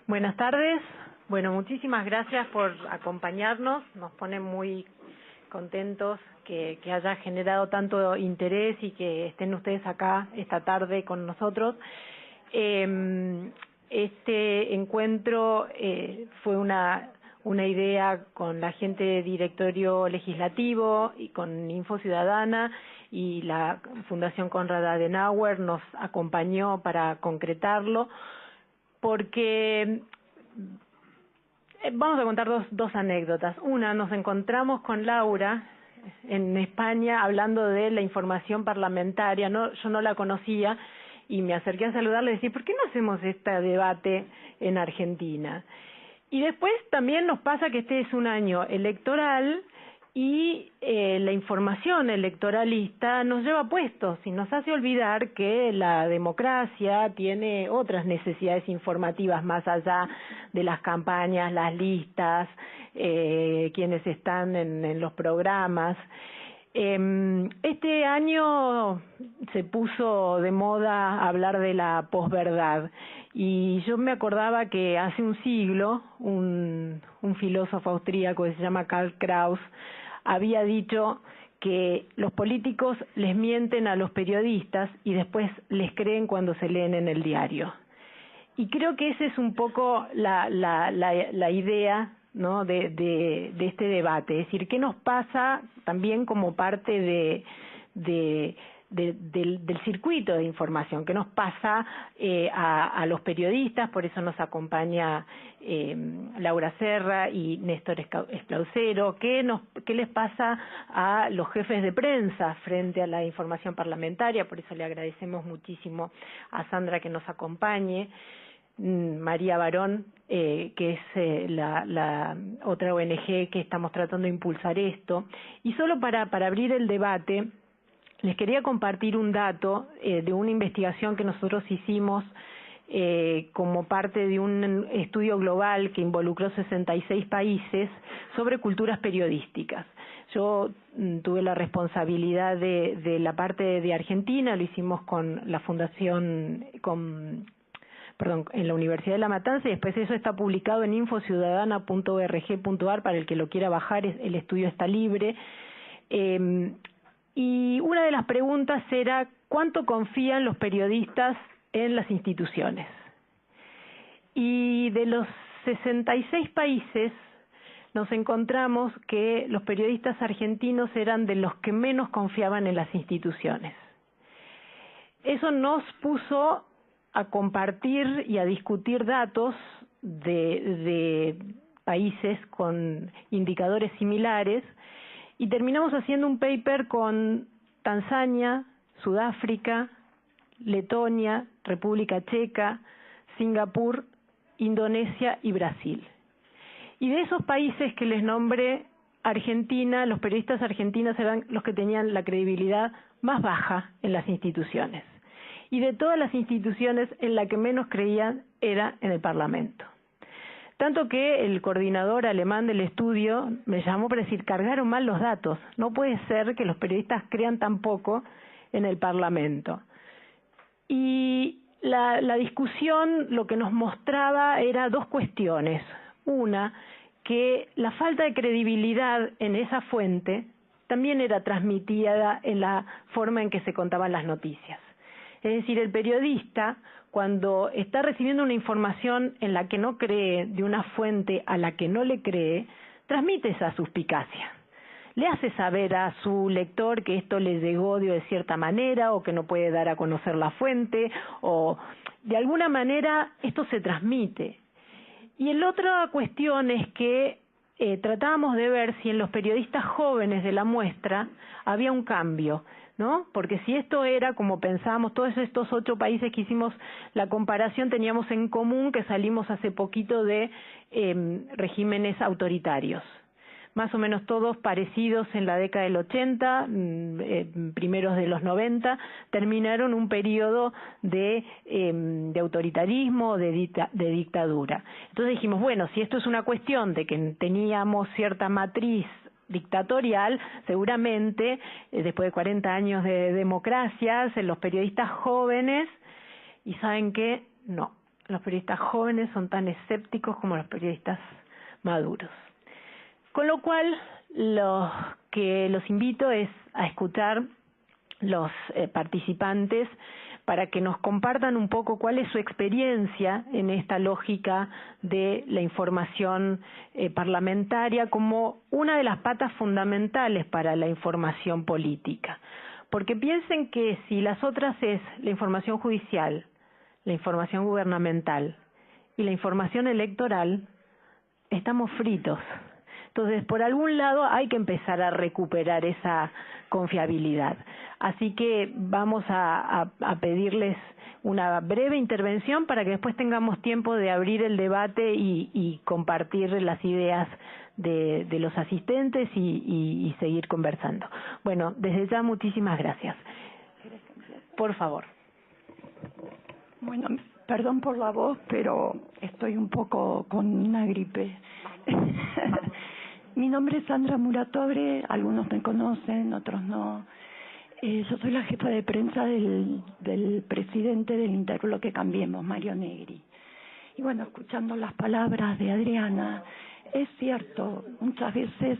Buenas tardes. Bueno, muchísimas gracias por acompañarnos. Nos pone muy contentos que haya generado tanto interés y que estén ustedes acá esta tarde con nosotros. Este encuentro fue una idea con la gente de Directorio Legislativo y con Info Ciudadana, y la Fundación Konrad Adenauer nos acompañó para concretarlo, porque vamos a contar dos anécdotas. Una, nos encontramos con Laura en España hablando de la información parlamentaria. Yo no la conocía y me acerqué a saludarle y decir, ¿por qué no hacemos este debate en Argentina? Y después también nos pasa que este es un año electoral y la información electoralista nos lleva puestos y nos hace olvidar que la democracia tiene otras necesidades informativas más allá de las campañas, las listas, quienes están en los programas. Este año se puso de moda hablar de la posverdad, y yo me acordaba que hace un siglo un filósofo austríaco que se llama Karl Kraus había dicho que los políticos les mienten a los periodistas y después les creen cuando se leen en el diario. Y creo que esa es un poco la idea, ¿no?, de este debate. Es decir, ¿qué nos pasa también como parte del circuito de información? ¿Qué nos pasa a los periodistas? Por eso nos acompaña Laura Serra y Néstor Esclausero. ¿Qué les pasa a los jefes de prensa frente a la información parlamentaria? Por eso le agradecemos muchísimo a Sandra que nos acompañe. María Barón, que es la otra ONG que estamos tratando de impulsar esto. Y solo para abrir el debate, les quería compartir un dato de una investigación que nosotros hicimos como parte de un estudio global que involucró 66 países sobre culturas periodísticas. Yo tuve la responsabilidad de la parte de Argentina, lo hicimos con la Fundación, en la Universidad de La Matanza, y después eso está publicado en infociudadana.org.ar para el que lo quiera bajar. El estudio está libre. Y una de las preguntas era ¿cuánto confían los periodistas en las instituciones? Y de los 66 países nos encontramos que los periodistas argentinos eran de los que menos confiaban en las instituciones. Eso nos puso a compartir y a discutir datos de países con indicadores similares, y terminamos haciendo un paper con Tanzania, Sudáfrica, Letonia, República Checa, Singapur, Indonesia y Brasil. Y de esos países que les nombré, Argentina, los periodistas argentinos eran los que tenían la credibilidad más baja en las instituciones. Y de todas las instituciones, en la que menos creían era en el Parlamento. Tanto que el coordinador alemán del estudio me llamó para decir, cargaron mal los datos, no puede ser que los periodistas crean tan poco en el Parlamento. Y la discusión lo que nos mostraba era dos cuestiones. Una, que la falta de credibilidad en esa fuente también era transmitida en la forma en que se contaban las noticias. Es decir, el periodista, cuando está recibiendo una información en la que no cree, de una fuente a la que no le cree, transmite esa suspicacia. Le hace saber a su lector que esto le llegó de cierta manera, o que no puede dar a conocer la fuente, o de alguna manera esto se transmite. Y la otra cuestión es que tratábamos de ver si en los periodistas jóvenes de la muestra había un cambio, ¿no? Porque si esto era como pensábamos, todos estos 8 países que hicimos la comparación teníamos en común que salimos hace poquito de regímenes autoritarios, más o menos todos parecidos en la década del 80, primeros de los 90, terminaron un periodo de autoritarismo, de dictadura. Entonces dijimos, bueno, si esto es una cuestión de que teníamos cierta matriz dictatorial, seguramente después de 40 años de democracias, en los periodistas jóvenes, y ¿saben qué? No. los periodistas jóvenes son tan escépticos como los periodistas maduros. Con lo cual, lo que los invito es a escuchar los participantes para que nos compartan un poco cuál es su experiencia en esta lógica de la información parlamentaria como una de las patas fundamentales para la información política. Porque piensen que si las otras es la información judicial, la información gubernamental y la información electoral, estamos fritos. Entonces, por algún lado hay que empezar a recuperar esa confiabilidad. Así que vamos a pedirles una breve intervención para que después tengamos tiempo de abrir el debate y compartir las ideas de los asistentes y seguir conversando. Bueno, desde ya muchísimas gracias. Por favor. Bueno, perdón por la voz, pero estoy un poco con una gripe. Mi nombre es Sandra Muratobre, algunos me conocen, otros no. Yo soy la jefa de prensa del presidente del Interbloque Cambiemos, Mario Negri. Y bueno, escuchando las palabras de Adriana, es cierto, muchas veces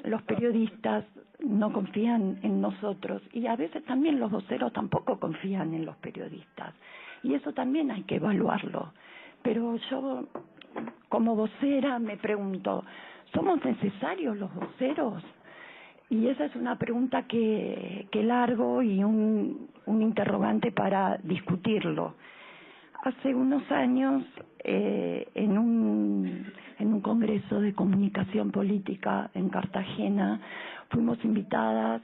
los periodistas no confían en nosotros y a veces también los voceros tampoco confían en los periodistas. Y eso también hay que evaluarlo. Pero yo, como vocera, me pregunto, ¿somos necesarios los voceros? Y esa es una pregunta que largo y un interrogante para discutirlo. Hace unos años, en un congreso de comunicación política en Cartagena, fuimos invitadas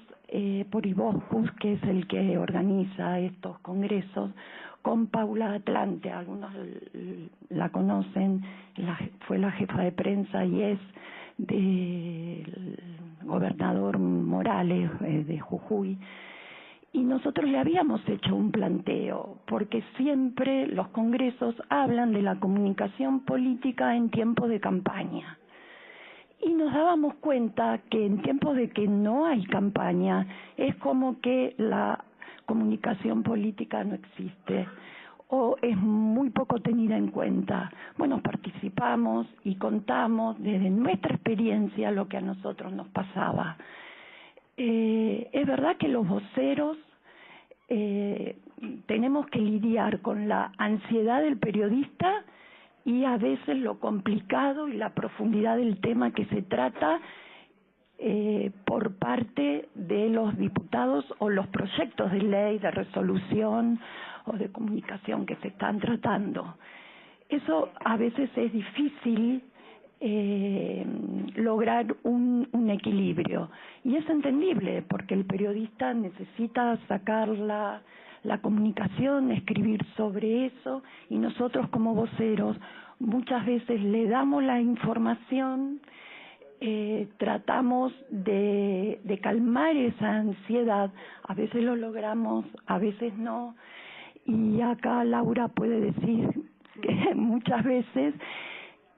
por Iboscus, que es el que organiza estos congresos, con Paula Atlante. Algunos la conocen, fue la jefa de prensa y es del gobernador Morales de Jujuy. Y nosotros le habíamos hecho un planteo, porque siempre los congresos hablan de la comunicación política en tiempos de campaña. Y nos dábamos cuenta que en tiempos de que no hay campaña, es como que la comunicación política no existe o es muy poco tenida en cuenta. Bueno, participamos y contamos desde nuestra experiencia lo que a nosotros nos pasaba. Es verdad que los voceros tenemos que lidiar con la ansiedad del periodista y a veces lo complicado y la profundidad del tema que se trata por parte de los diputados o los proyectos de ley, de resolución o de comunicación que se están tratando. Eso a veces es difícil lograr un equilibrio y es entendible porque el periodista necesita sacar la comunicación, escribir sobre eso y nosotros como voceros muchas veces le damos la información, tratamos de calmar esa ansiedad, a veces lo logramos, a veces no, y acá Laura puede decir que muchas veces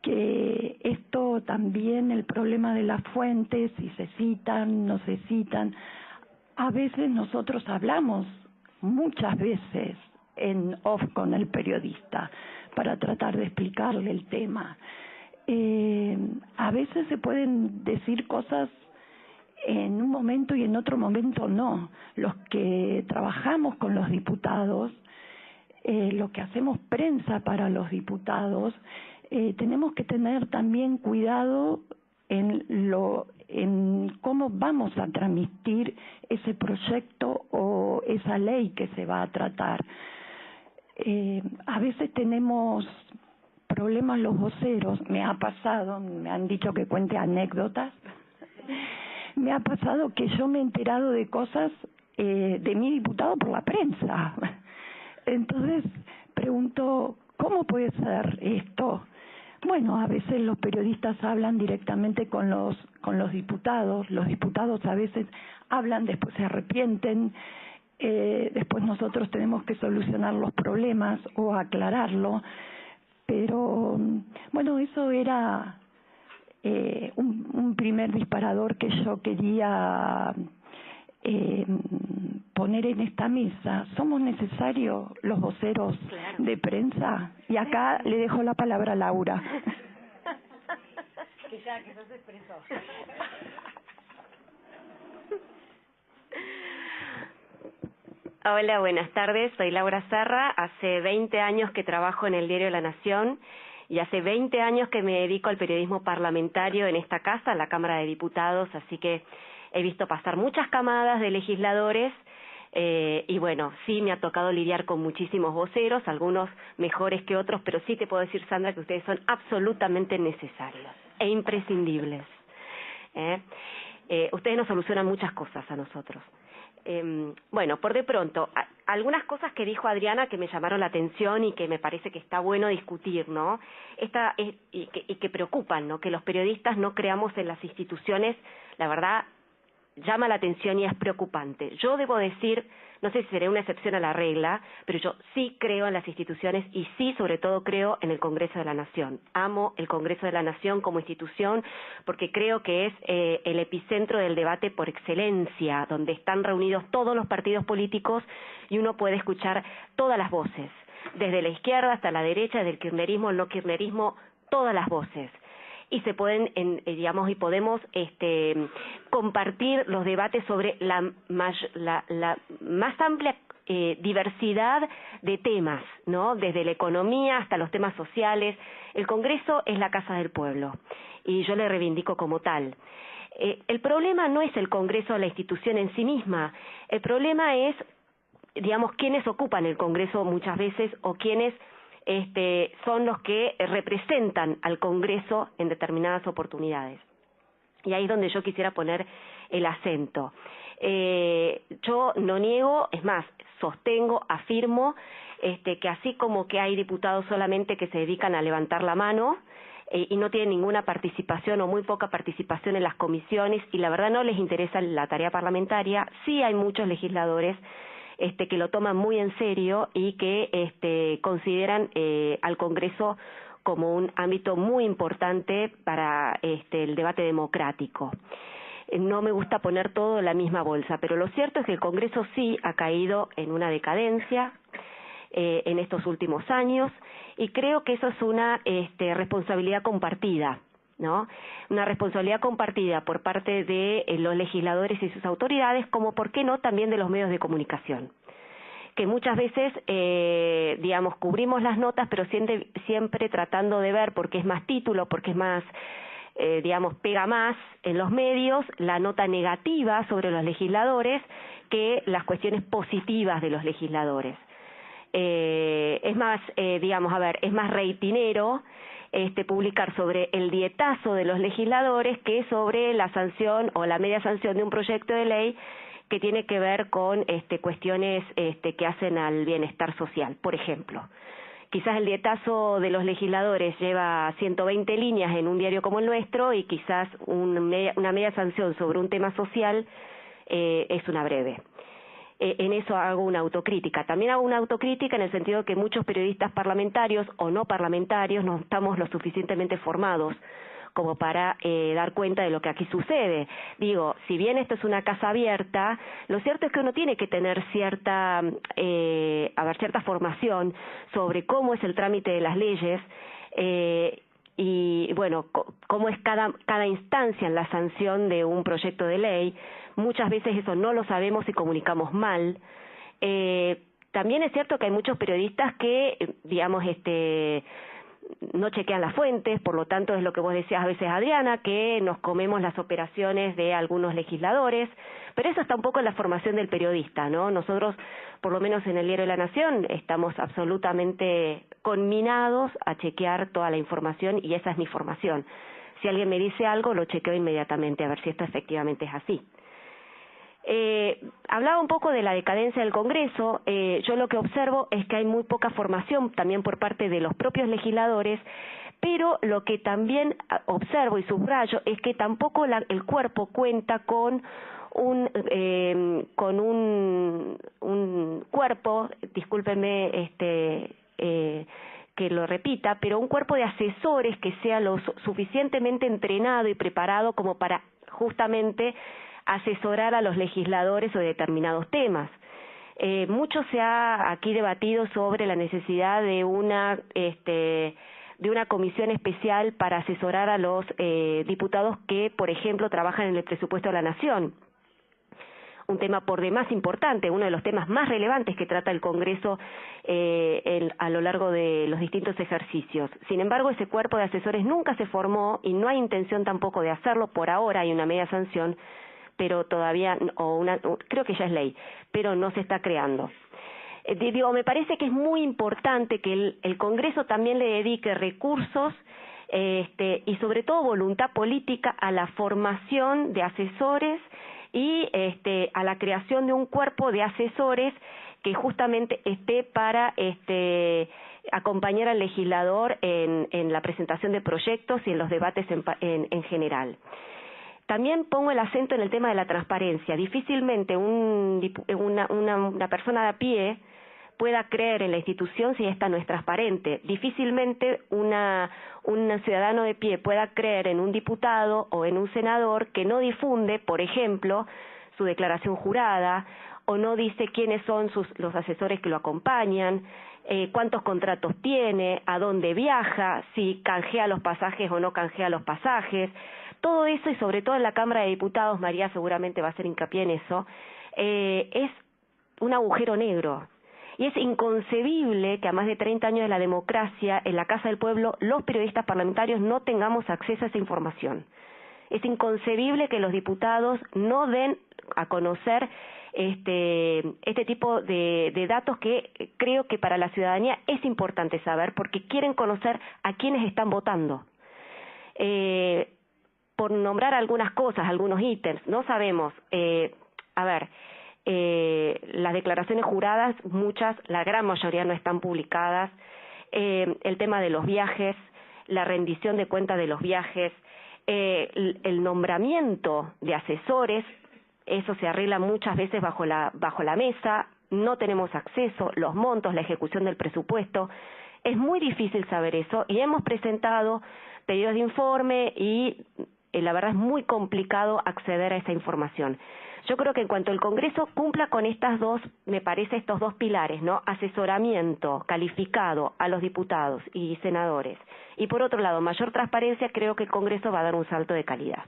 que esto también, el problema de las fuentes, si se citan, no se citan, a veces nosotros hablamos, muchas veces, en off con el periodista, para tratar de explicarle el tema. A veces se pueden decir cosas en un momento y en otro momento no. Los que trabajamos con los diputados, los que hacemos prensa para los diputados, tenemos que tener también cuidado en cómo vamos a transmitir ese proyecto o esa ley que se va a tratar. A veces tenemos problemas los voceros, me ha pasado, me han dicho que cuente anécdotas, me ha pasado que yo me he enterado de cosas de mi diputado por la prensa. Entonces pregunto, ¿cómo puede ser esto? Bueno, a veces los periodistas hablan directamente con los diputados a veces hablan, después se arrepienten, después nosotros tenemos que solucionar los problemas o aclararlo, pero bueno, eso era un primer disparador que yo quería poner en esta mesa. ¿Somos necesarios los voceros de prensa? Y acá le dejo la palabra a Laura. Que ya se expresó. Hola, buenas tardes. Soy Laura Serra. Hace 20 años que trabajo en el diario La Nación y hace 20 años que me dedico al periodismo parlamentario en esta casa, en la Cámara de Diputados, así que he visto pasar muchas camadas de legisladores y bueno, sí me ha tocado lidiar con muchísimos voceros, algunos mejores que otros, pero sí te puedo decir, Sandra, que ustedes son absolutamente necesarios e imprescindibles. Ustedes nos solucionan muchas cosas a nosotros. Bueno, por de pronto, algunas cosas que dijo Adriana que me llamaron la atención y que me parece que está bueno discutir, ¿no? Y que preocupan, ¿no? Que los periodistas no creamos en las instituciones, la verdad, llama la atención y es preocupante. Yo debo decir, no sé si seré una excepción a la regla, pero yo sí creo en las instituciones y sí, sobre todo, creo en el Congreso de la Nación. Amo el Congreso de la Nación como institución porque creo que es el epicentro del debate por excelencia, donde están reunidos todos los partidos políticos y uno puede escuchar todas las voces, desde la izquierda hasta la derecha, desde el kirchnerismo, el no kirchnerismo, todas las voces. Y se pueden, y podemos compartir los debates sobre la más amplia diversidad de temas, ¿no? Desde la economía hasta los temas sociales. El Congreso es la casa del pueblo y yo le reivindico como tal. El problema no es el Congreso, la institución en sí misma. El problema es, digamos, quiénes ocupan el Congreso muchas veces o quiénes son los que representan al Congreso en determinadas oportunidades. Y ahí es donde yo quisiera poner el acento. Yo no niego, es más, sostengo, afirmo, que así como que hay diputados solamente que se dedican a levantar la mano y no tienen ninguna participación o muy poca participación en las comisiones y la verdad no les interesa la tarea parlamentaria, sí hay muchos legisladores que lo toman muy en serio y que consideran al Congreso como un ámbito muy importante para el debate democrático. No me gusta poner todo en la misma bolsa, pero lo cierto es que el Congreso sí ha caído en una decadencia en estos últimos años y creo que eso es una responsabilidad compartida, ¿no? Una responsabilidad compartida por parte de los legisladores y sus autoridades, como por qué no también de los medios de comunicación, que muchas veces, cubrimos las notas, pero siempre tratando de ver, porque es más título, porque es más, pega más en los medios, la nota negativa sobre los legisladores que las cuestiones positivas de los legisladores. Es más, es más reitinero publicar sobre el dietazo de los legisladores que sobre la sanción o la media sanción de un proyecto de ley que tiene que ver con cuestiones que hacen al bienestar social, por ejemplo. Quizás el dietazo de los legisladores lleva 120 líneas en un diario como el nuestro y quizás una media sanción sobre un tema social es una breve. En eso hago una autocrítica. También hago una autocrítica en el sentido de que muchos periodistas parlamentarios o no parlamentarios no estamos lo suficientemente formados como para dar cuenta de lo que aquí sucede. Digo, si bien esto es una casa abierta, lo cierto es que uno tiene que tener cierta formación sobre cómo es el trámite de las leyes y, bueno, cómo es cada instancia en la sanción de un proyecto de ley. Muchas veces eso no lo sabemos y comunicamos mal. También es cierto que hay muchos periodistas que, no chequean las fuentes, por lo tanto es lo que vos decías a veces, Adriana, que nos comemos las operaciones de algunos legisladores, pero eso está un poco en la formación del periodista, ¿no? Nosotros, por lo menos en el Diario de la Nación, estamos absolutamente conminados a chequear toda la información y esa es mi formación. Si alguien me dice algo, lo chequeo inmediatamente a ver si esto efectivamente es así. Hablaba un poco de la decadencia del Congreso. Yo lo que observo es que hay muy poca formación también por parte de los propios legisladores, pero lo que también observo y subrayo es que tampoco el cuerpo cuenta con un cuerpo, discúlpenme que lo repita, pero un cuerpo de asesores que sea lo suficientemente entrenado y preparado como para justamente asesorar a los legisladores sobre determinados temas. Mucho se ha aquí debatido sobre la necesidad de una comisión especial para asesorar a los diputados que, por ejemplo, trabajan en el presupuesto de la Nación. Un tema por demás importante, uno de los temas más relevantes que trata el Congreso a lo largo de los distintos ejercicios. Sin embargo, ese cuerpo de asesores nunca se formó y no hay intención tampoco de hacerlo. Por ahora hay una media sanción, pero todavía, creo que ya es ley, pero no se está creando. Me parece que es muy importante que el Congreso también le dedique recursos y sobre todo voluntad política a la formación de asesores y a la creación de un cuerpo de asesores que justamente esté para acompañar al legislador en la presentación de proyectos y en los debates en general. También pongo el acento en el tema de la transparencia. Difícilmente una persona de a pie pueda creer en la institución si esta no es transparente. Difícilmente un ciudadano de pie pueda creer en un diputado o en un senador que no difunde, por ejemplo, su declaración jurada o no dice quiénes son los asesores que lo acompañan, cuántos contratos tiene, a dónde viaja, si canjea los pasajes o no canjea los pasajes. Todo eso, y sobre todo en la Cámara de Diputados, María seguramente va a hacer hincapié en eso, es un agujero negro. Y es inconcebible que a más de 30 años de la democracia, en la Casa del Pueblo, los periodistas parlamentarios no tengamos acceso a esa información. Es inconcebible que los diputados no den a conocer este tipo de datos que creo que para la ciudadanía es importante saber, porque quieren conocer a quienes están votando. Por nombrar algunas cosas, algunos ítems, no sabemos, las declaraciones juradas, la gran mayoría no están publicadas, el tema de los viajes, la rendición de cuentas de los viajes, el nombramiento de asesores, eso se arregla muchas veces bajo la mesa, no tenemos acceso, los montos, la ejecución del presupuesto, es muy difícil saber eso y hemos presentado pedidos de informe y la verdad es muy complicado acceder a esa información. Yo creo que en cuanto el Congreso cumpla con estos dos pilares, ¿no? Asesoramiento calificado a los diputados y senadores, y por otro lado, mayor transparencia, creo que el Congreso va a dar un salto de calidad.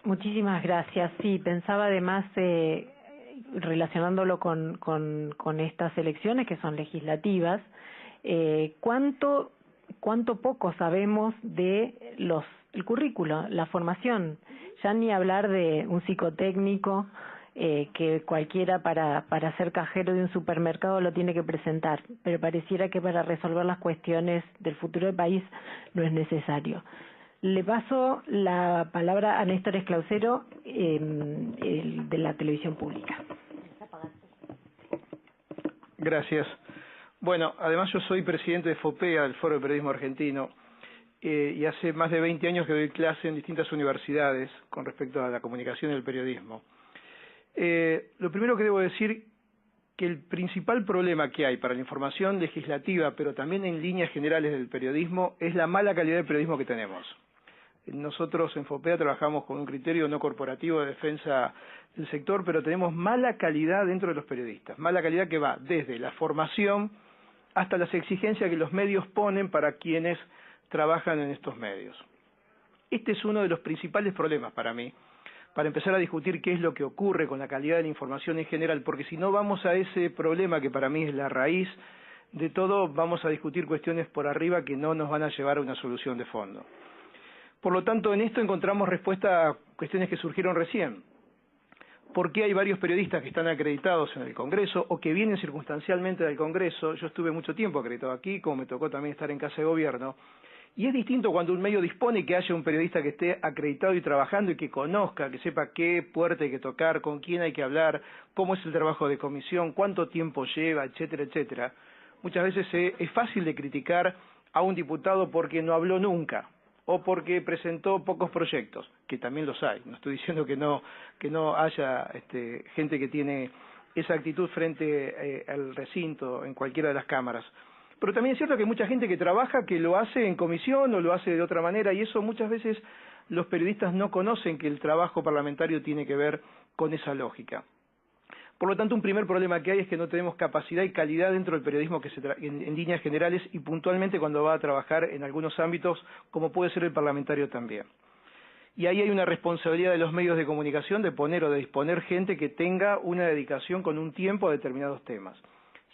Muchísimas gracias. Sí, pensaba además, relacionándolo con estas elecciones que son legislativas, cuánto poco sabemos de el currículo, la formación. Ya ni hablar de un psicotécnico que cualquiera para ser cajero de un supermercado lo tiene que presentar, pero pareciera que para resolver las cuestiones del futuro del país no es necesario. Le paso la palabra a Néstor Esclausero, de la televisión pública. Gracias. Bueno, además yo soy presidente de FOPEA, del Foro de Periodismo Argentino, y hace más de 20 años que doy clase en distintas universidades con respecto a la comunicación y el periodismo. Lo primero que debo decir que el principal problema que hay para la información legislativa, pero también en líneas generales del periodismo, es la mala calidad del periodismo que tenemos. Nosotros en FOPEA trabajamos con un criterio no corporativo de defensa del sector, pero tenemos mala calidad dentro de los periodistas, mala calidad que va desde la formación hasta las exigencias que los medios ponen para quienes trabajan en estos medios. Este es uno de los principales problemas para mí, para empezar a discutir qué es lo que ocurre con la calidad de la información en general, porque si no vamos a ese problema que para mí es la raíz de todo, vamos a discutir cuestiones por arriba que no nos van a llevar a una solución de fondo. Por lo tanto, en esto encontramos respuesta a cuestiones que surgieron recién. ¿Por qué hay varios periodistas que están acreditados en el Congreso o que vienen circunstancialmente del Congreso? Yo estuve mucho tiempo acreditado aquí, como me tocó también estar en Casa de Gobierno, y es distinto cuando un medio dispone que haya un periodista que esté acreditado y trabajando y que conozca, que sepa qué puerta hay que tocar, con quién hay que hablar, cómo es el trabajo de comisión, cuánto tiempo lleva, etcétera, etcétera. Muchas veces es fácil de criticar a un diputado porque no habló nunca o porque presentó pocos proyectos, que también los hay. No estoy diciendo que no haya gente que tiene esa actitud frente al recinto en cualquiera de las cámaras. Pero también es cierto que hay mucha gente que trabaja, que lo hace en comisión o lo hace de otra manera, y eso muchas veces los periodistas no conocen que el trabajo parlamentario tiene que ver con esa lógica. Por lo tanto, un primer problema que hay es que no tenemos capacidad y calidad dentro del periodismo que en líneas generales y puntualmente cuando va a trabajar en algunos ámbitos, como puede ser el parlamentario también. Y ahí hay una responsabilidad de los medios de comunicación de poner o de disponer gente que tenga una dedicación con un tiempo a determinados temas,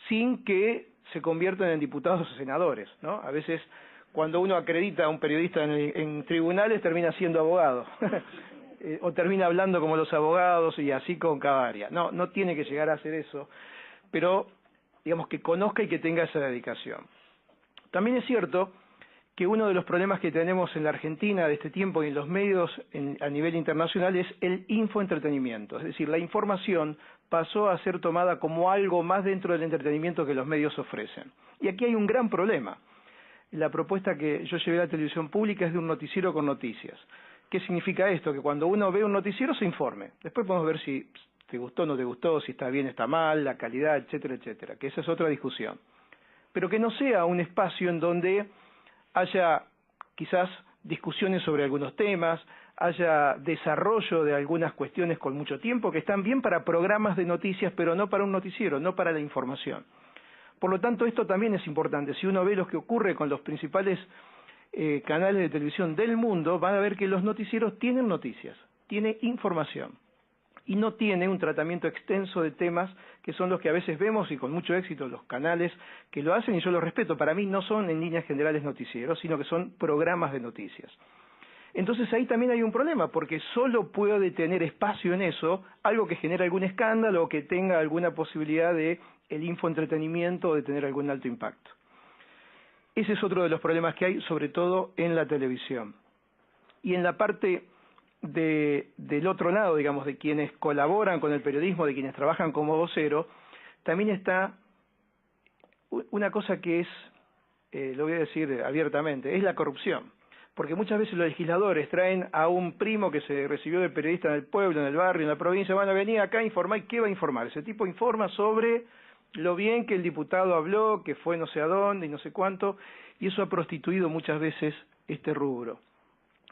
sin que se conviertan en diputados o senadores, ¿no? A veces, cuando uno acredita a un periodista en tribunales, termina siendo abogado. O termina hablando como los abogados y así con cada área. No, no tiene que llegar a hacer eso, pero digamos que conozca y que tenga esa dedicación. También es cierto que uno de los problemas que tenemos en la Argentina de este tiempo y en los medios a nivel internacional es el infoentretenimiento, es decir, la información pasó a ser tomada como algo más dentro del entretenimiento que los medios ofrecen. Y aquí hay un gran problema. La propuesta que yo llevé a la televisión pública es de un noticiero con noticias. ¿Qué significa esto? Que cuando uno ve un noticiero se informe. Después podemos ver si te gustó o no te gustó, si está bien, está mal, la calidad, etcétera, etcétera. Que esa es otra discusión. Pero que no sea un espacio en donde haya quizás discusiones sobre algunos temas, haya desarrollo de algunas cuestiones con mucho tiempo, que están bien para programas de noticias, pero no para un noticiero, no para la información. Por lo tanto, esto también es importante. Si uno ve lo que ocurre con los principales canales de televisión del mundo, van a ver que los noticieros tienen noticias, tienen información y no tiene un tratamiento extenso de temas que son los que a veces vemos y con mucho éxito los canales que lo hacen y yo los respeto. Para mí no son en líneas generales noticieros, sino que son programas de noticias. Entonces ahí también hay un problema, porque solo puede tener espacio en eso algo que genere algún escándalo o que tenga alguna posibilidad de el infoentretenimiento o de tener algún alto impacto. Ese es otro de los problemas que hay, sobre todo en la televisión. Y en la parte del otro lado, digamos, de quienes colaboran con el periodismo, de quienes trabajan como vocero, también está una cosa que es, lo voy a decir abiertamente, es la corrupción. Porque muchas veces los legisladores traen a un primo que se recibió de periodista en el pueblo, en el barrio, en la provincia, van a venir acá a informar. ¿Y qué va a informar? Ese tipo informa sobre lo bien que el diputado habló, que fue no sé a dónde y no sé cuánto, y eso ha prostituido muchas veces este rubro.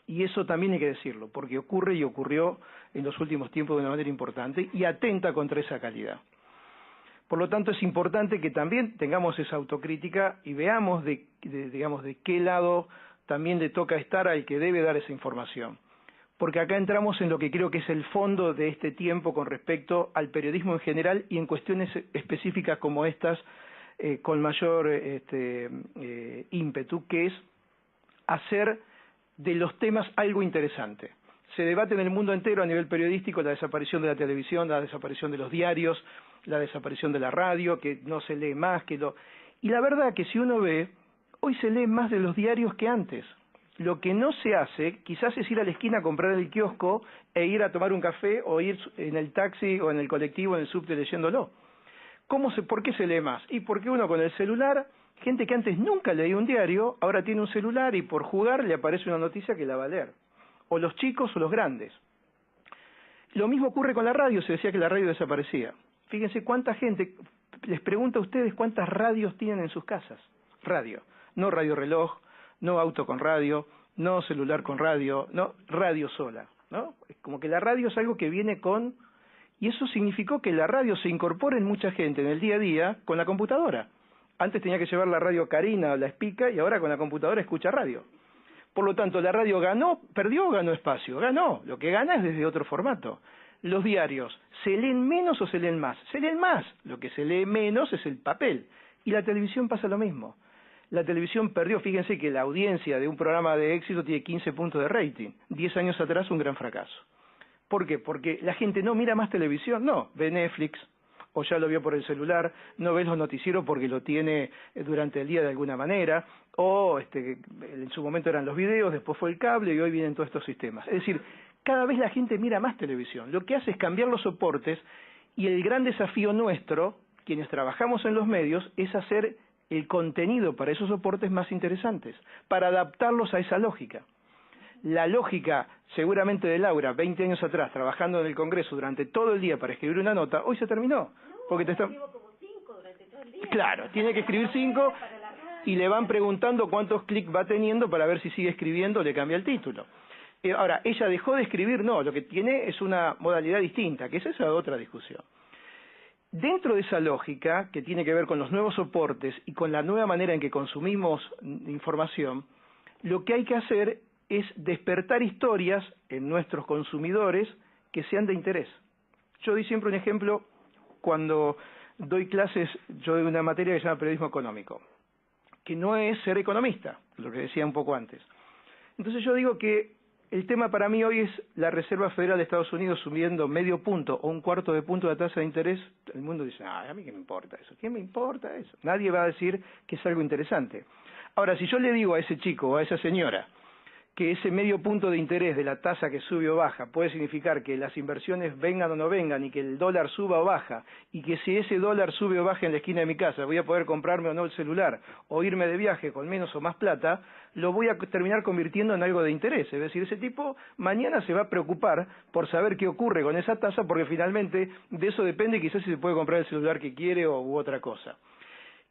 Y eso también hay que decirlo, porque ocurre y ocurrió en los últimos tiempos de una manera importante y atenta contra esa calidad. Por lo tanto, es importante que también tengamos esa autocrítica y veamos digamos, de qué lado también le toca estar al que debe dar esa información. Porque acá entramos en lo que creo que es el fondo de este tiempo con respecto al periodismo en general y en cuestiones específicas como estas con mayor ímpetu, que es hacer de los temas algo interesante. Se debate en el mundo entero a nivel periodístico la desaparición de la televisión, la desaparición de los diarios, la desaparición de la radio, que no se lee más, y la verdad que si uno ve, hoy se lee más de los diarios que antes. Lo que no se hace, quizás es ir a la esquina a comprar el kiosco e ir a tomar un café o ir en el taxi o en el colectivo, en el subte leyéndolo. ¿Por qué se lee más? Y porque uno con el celular, gente que antes nunca leía un diario, ahora tiene un celular y por jugar le aparece una noticia que la va a leer. O los chicos o los grandes. Lo mismo ocurre con la radio, se decía que la radio desaparecía. Fíjense cuánta gente, les pregunto a ustedes cuántas radios tienen en sus casas. Radio, no radio reloj, no auto con radio, no celular con radio, no radio sola, ¿no? Es como que la radio es algo que viene con... Y eso significó que la radio se incorpora en mucha gente en el día a día con la computadora. Antes tenía que llevar la radio Carina o la Espica y ahora con la computadora escucha radio. Por lo tanto, la radio perdió o ganó espacio. Ganó. Lo que gana es desde otro formato. Los diarios, ¿se leen menos o se leen más? Se leen más. Lo que se lee menos es el papel. Y la televisión pasa lo mismo. La televisión perdió, fíjense que la audiencia de un programa de éxito tiene 15 puntos de rating. 10 años atrás un gran fracaso. ¿Por qué? Porque la gente no mira más televisión, no, ve Netflix, o ya lo vio por el celular, no ve los noticieros porque lo tiene durante el día de alguna manera, o en su momento eran los videos, después fue el cable y hoy vienen todos estos sistemas. Es decir, cada vez la gente mira más televisión. Lo que hace es cambiar los soportes y el gran desafío nuestro, quienes trabajamos en los medios, es hacer el contenido para esos soportes más interesantes, para adaptarlos a esa lógica. La lógica, seguramente de Laura, 20 años atrás, trabajando en el Congreso durante todo el día para escribir una nota, hoy se terminó. Porque escribo como 5 durante todo el día. Claro, tiene que escribir 5 y le van preguntando cuántos clics va teniendo para ver si sigue escribiendo o le cambia el título. Ahora, ella dejó de escribir, no, lo que tiene es una modalidad distinta, que es esa otra discusión. Dentro de esa lógica, que tiene que ver con los nuevos soportes y con la nueva manera en que consumimos información, lo que hay que hacer es despertar historias en nuestros consumidores que sean de interés. Yo doy siempre un ejemplo cuando doy clases, yo doy una materia que se llama periodismo económico, que no es ser economista, lo que decía un poco antes. Entonces yo digo que el tema para mí hoy es la Reserva Federal de Estados Unidos subiendo medio punto o un cuarto de punto de la tasa de interés. El mundo dice, a mí qué me importa eso, ¿qué me importa eso? Nadie va a decir que es algo interesante. Ahora, si yo le digo a ese chico o a esa señora que ese medio punto de interés de la tasa que sube o baja puede significar que las inversiones vengan o no vengan y que el dólar suba o baja y que si ese dólar sube o baja en la esquina de mi casa voy a poder comprarme o no el celular o irme de viaje con menos o más plata, lo voy a terminar convirtiendo en algo de interés. Es decir, ese tipo mañana se va a preocupar por saber qué ocurre con esa tasa porque finalmente de eso depende quizás si se puede comprar el celular que quiere u otra cosa.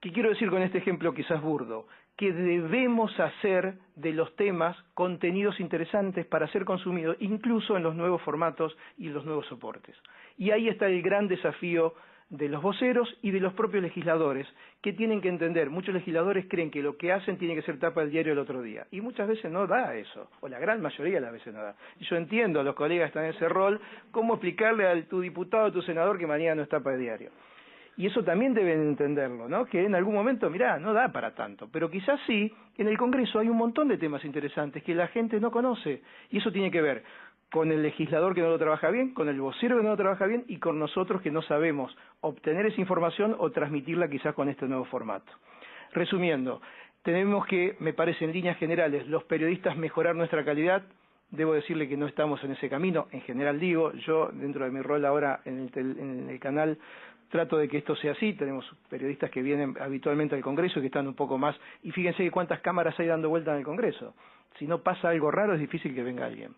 ¿Qué quiero decir con este ejemplo quizás burdo? Que debemos hacer de los temas contenidos interesantes para ser consumidos, incluso en los nuevos formatos y los nuevos soportes. Y ahí está el gran desafío de los voceros y de los propios legisladores, que tienen que entender. Muchos legisladores creen que lo que hacen tiene que ser tapa del diario el otro día, y muchas veces no da eso, o la gran mayoría de las veces no da. Y yo entiendo a los colegas que están en ese rol, cómo explicarle a tu diputado o tu senador que mañana no es tapa de diario. Y eso también deben entenderlo, ¿no? Que en algún momento, mirá, no da para tanto, pero quizás sí, en el Congreso hay un montón de temas interesantes que la gente no conoce, y eso tiene que ver con el legislador que no lo trabaja bien, con el vocero que no lo trabaja bien, y con nosotros que no sabemos obtener esa información o transmitirla quizás con este nuevo formato. Resumiendo, tenemos que, me parece en líneas generales, los periodistas mejorar nuestra calidad. Debo decirle que no estamos en ese camino, en general digo, yo dentro de mi rol ahora en el canal trato de que esto sea así, tenemos periodistas que vienen habitualmente al Congreso y que están un poco más, y fíjense que cuántas cámaras hay dando vuelta en el Congreso, si no pasa algo raro es difícil que venga alguien.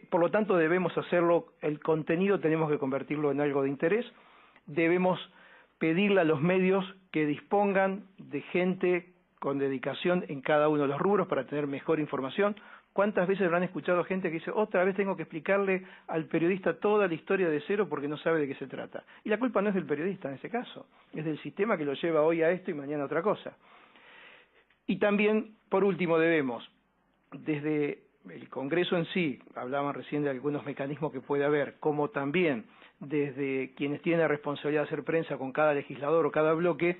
Por lo tanto debemos hacerlo, el contenido tenemos que convertirlo en algo de interés, debemos pedirle a los medios que dispongan de gente con dedicación en cada uno de los rubros para tener mejor información. ¿Cuántas veces habrán escuchado gente que dice, otra vez tengo que explicarle al periodista toda la historia de cero porque no sabe de qué se trata? Y la culpa no es del periodista en ese caso, es del sistema que lo lleva hoy a esto y mañana a otra cosa. Y también, por último, debemos, desde el Congreso en sí, hablaban recién de algunos mecanismos que puede haber, como también desde quienes tienen la responsabilidad de hacer prensa con cada legislador o cada bloque,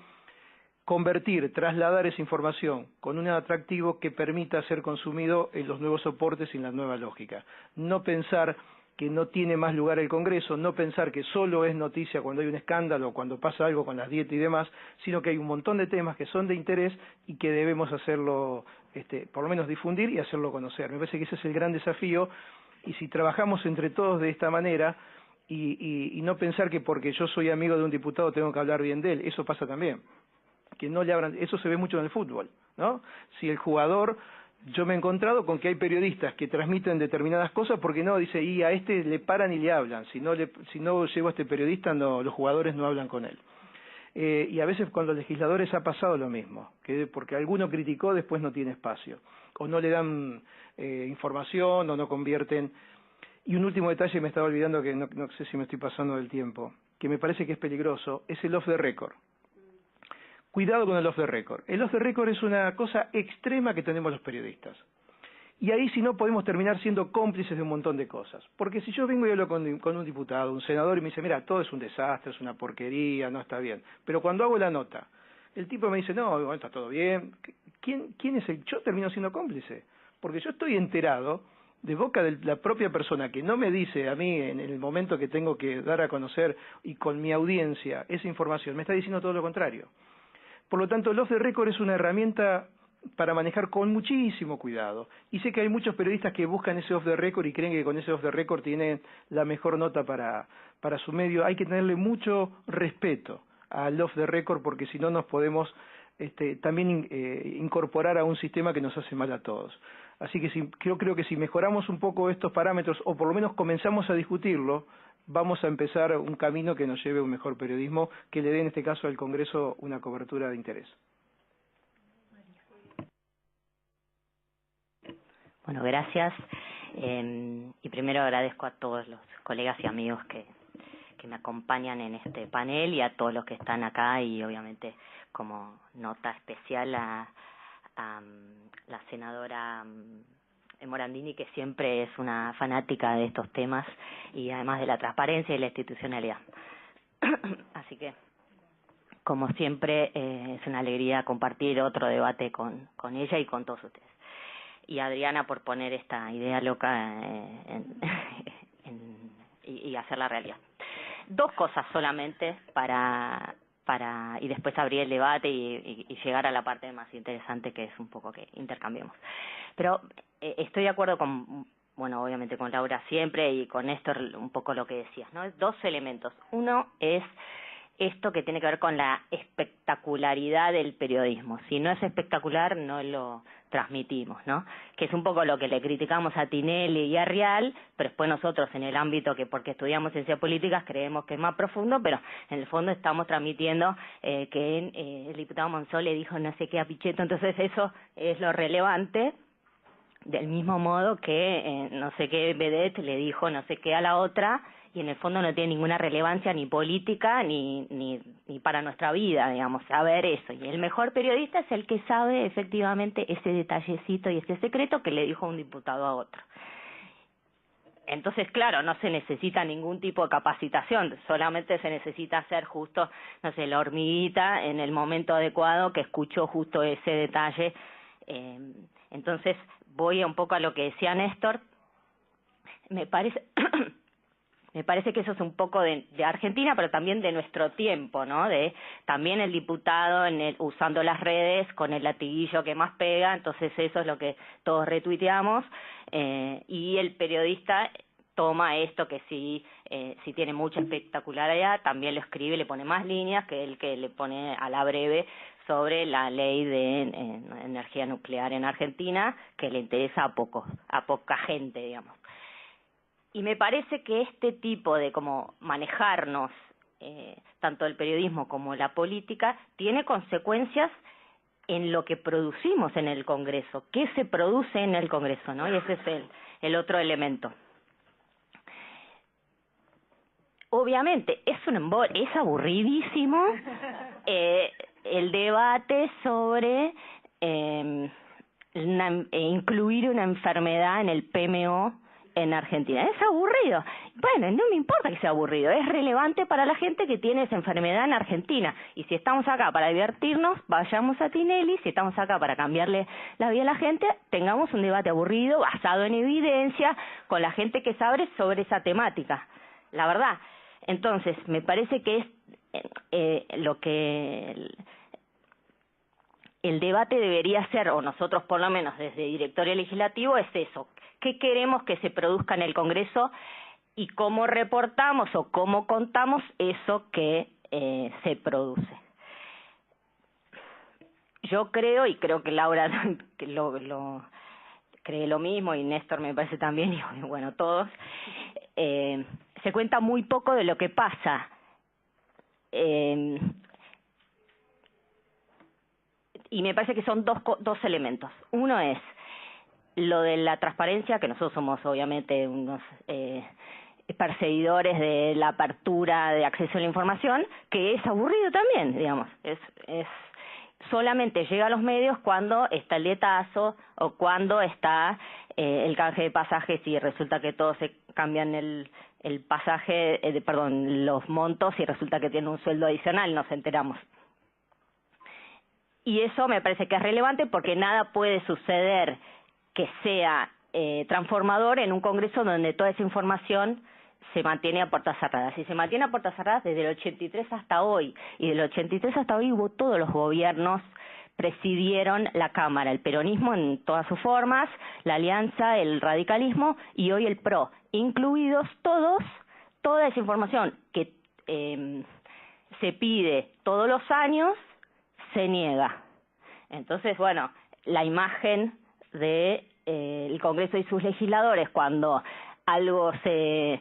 convertir, trasladar esa información con un atractivo que permita ser consumido en los nuevos soportes y en la nueva lógica. No pensar que no tiene más lugar el Congreso, no pensar que solo es noticia cuando hay un escándalo, cuando pasa algo con las dietas y demás, sino que hay un montón de temas que son de interés y que debemos hacerlo, por lo menos difundir y hacerlo conocer. Me parece que ese es el gran desafío, y si trabajamos entre todos de esta manera, y no pensar que porque yo soy amigo de un diputado tengo que hablar bien de él, eso pasa también. Que no le abran, eso se ve mucho en el fútbol, ¿no? Si el jugador, yo me he encontrado con que hay periodistas que transmiten determinadas cosas porque no, dice, y a este le paran y le hablan, si no llevo a este periodista, no, los jugadores no hablan con él. Y a veces con los legisladores ha pasado lo mismo, que porque alguno criticó después no tiene espacio, o no le dan información, o no convierten. Y un último detalle, me estaba olvidando que no sé si me estoy pasando del tiempo, que me parece que es peligroso, es el off the record. Cuidado con el off the record. El off the record es una cosa extrema que tenemos los periodistas. Y ahí si no podemos terminar siendo cómplices de un montón de cosas. Porque si yo vengo y hablo con un diputado, un senador, y me dice, mira, todo es un desastre, es una porquería, no está bien. Pero cuando hago la nota, el tipo me dice, no, bueno, está todo bien. ¿Quién es el? Yo termino siendo cómplice. Porque yo estoy enterado de boca de la propia persona que no me dice a mí en el momento que tengo que dar a conocer y con mi audiencia esa información, me está diciendo todo lo contrario. Por lo tanto, el off the record es una herramienta para manejar con muchísimo cuidado. Y sé que hay muchos periodistas que buscan ese off the record y creen que con ese off the record tienen la mejor nota para su medio. Hay que tenerle mucho respeto al off the record porque si no nos podemos también incorporar a un sistema que nos hace mal a todos. Así que yo creo que si mejoramos un poco estos parámetros o por lo menos comenzamos a discutirlo, vamos a empezar un camino que nos lleve a un mejor periodismo, que le dé en este caso al Congreso una cobertura de interés. Bueno, gracias. Y primero agradezco a todos los colegas y amigos que me acompañan en este panel y a todos los que están acá, y obviamente como nota especial a la senadora Morandini, que siempre es una fanática de estos temas y además de la transparencia y la institucionalidad. Así que, como siempre, es una alegría compartir otro debate con ella y con todos ustedes. Y Adriana por poner esta idea loca y hacerla realidad. Dos cosas solamente y después abrir el debate y llegar a la parte más interesante, que es un poco que intercambiemos. Pero estoy de acuerdo obviamente con Laura siempre, y con Néstor un poco lo que decías, ¿no? Dos elementos. Uno es esto que tiene que ver con la espectacularidad del periodismo. Si no es espectacular, no lo transmitimos, ¿no? Que es un poco lo que le criticamos a Tinelli y a Rial, pero después nosotros en el ámbito porque estudiamos ciencias políticas creemos que es más profundo, pero en el fondo estamos transmitiendo que el diputado Monzó le dijo no sé qué a Pichetto, entonces eso es lo relevante, del mismo modo que no sé qué vedette le dijo no sé qué a la otra, y en el fondo no tiene ninguna relevancia ni política ni para nuestra vida, digamos, saber eso. Y el mejor periodista es el que sabe efectivamente ese detallecito y ese secreto que le dijo un diputado a otro. Entonces, claro, no se necesita ningún tipo de capacitación, solamente se necesita hacer justo, no sé, la hormiguita en el momento adecuado que escuchó justo ese detalle. Entonces, voy un poco a lo que decía Néstor. Me parece que eso es un poco de Argentina, pero también de nuestro tiempo, ¿no? De también el diputado usando las redes con el latiguillo que más pega, entonces eso es lo que todos retuiteamos, y el periodista toma esto que sí tiene mucha espectacularidad, también lo escribe, le pone más líneas que el que le pone a la breve sobre la ley de energía nuclear en Argentina, que le interesa a poca gente, digamos. Y me parece que este tipo de como manejarnos, tanto el periodismo como la política, tiene consecuencias en lo que producimos en el Congreso, qué se produce en el Congreso, ¿no? Y ese es el otro elemento. Obviamente, es aburridísimo el debate sobre incluir una enfermedad en el PMO en Argentina. Es aburrido. Bueno, no me importa que sea aburrido, es relevante para la gente que tiene esa enfermedad en Argentina. Y si estamos acá para divertirnos, vayamos a Tinelli. Si estamos acá para cambiarle la vida a la gente, tengamos un debate aburrido, basado en evidencia, con la gente que sabe sobre esa temática. La verdad. Entonces, me parece que es lo que el debate debería ser, o nosotros por lo menos desde Directorio Legislativo, es eso. ¿Qué queremos que se produzca en el Congreso y cómo reportamos o cómo contamos eso que se produce? Yo creo, y creo que Laura lo cree lo mismo, y Néstor me parece también, y bueno, todos, se cuenta muy poco de lo que pasa. Y me parece que son dos elementos. Uno es lo de la transparencia, que nosotros somos obviamente unos perseguidores de la apertura de acceso a la información, que es aburrido también, digamos. Es solamente llega a los medios cuando está el dietazo o cuando está el canje de pasajes y resulta que todos se cambian el pasaje, los montos, y resulta que tiene un sueldo adicional, nos enteramos. Y eso me parece que es relevante porque nada puede suceder que sea transformador en un Congreso donde toda esa información se mantiene a puertas cerradas. Y se mantiene a puertas cerradas desde el 83 hasta hoy. Y del 83 hasta hoy hubo todos los gobiernos presidieron la Cámara, el peronismo en todas sus formas, la alianza, el radicalismo y hoy el PRO, incluidos todos, toda esa información que se pide todos los años, se niega. Entonces, bueno, la imagen de el Congreso y sus legisladores cuando algo se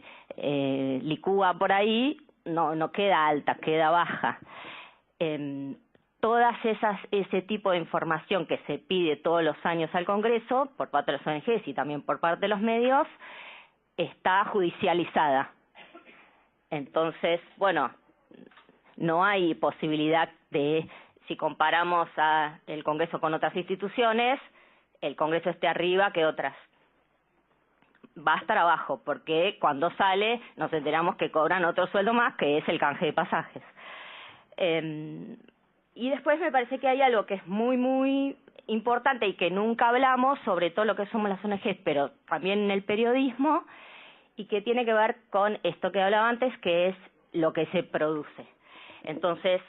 licúa por ahí no queda alta, queda baja. ese tipo de información que se pide todos los años al Congreso por parte de las ONGs y también por parte de los medios está judicializada. Entonces, bueno, no hay posibilidad de, si comparamos el Congreso con otras instituciones, el Congreso esté arriba que otras. Va a estar abajo, porque cuando sale nos enteramos que cobran otro sueldo más, que es el canje de pasajes. Y después me parece que hay algo que es muy, muy importante y que nunca hablamos, sobre todo lo que somos las ONGs, pero también en el periodismo, y que tiene que ver con esto que hablaba antes, que es lo que se produce. Entonces,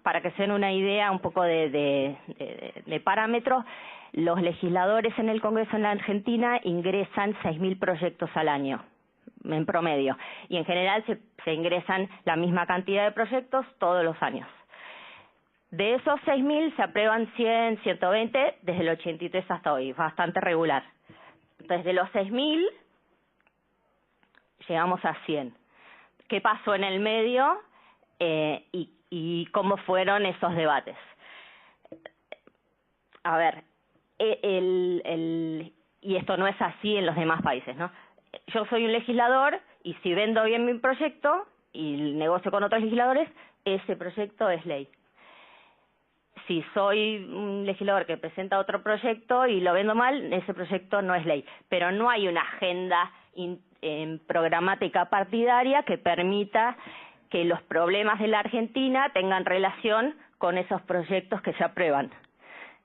para que se den una idea un poco de parámetros, los legisladores en el Congreso en la Argentina ingresan 6.000 proyectos al año, en promedio, y en general se ingresan la misma cantidad de proyectos todos los años. De esos 6.000 se aprueban 100, 120 desde el 83 hasta hoy, bastante regular. Entonces, de los 6.000 llegamos a 100. ¿Qué pasó en el medio y cómo fueron esos debates? A ver, y esto no es así en los demás países, ¿no? Yo soy un legislador y si vendo bien mi proyecto y negocio con otros legisladores, ese proyecto es ley. Si soy un legislador que presenta otro proyecto y lo vendo mal, ese proyecto no es ley. Pero no hay una agenda programática partidaria que permita que los problemas de la Argentina tengan relación con esos proyectos que se aprueban.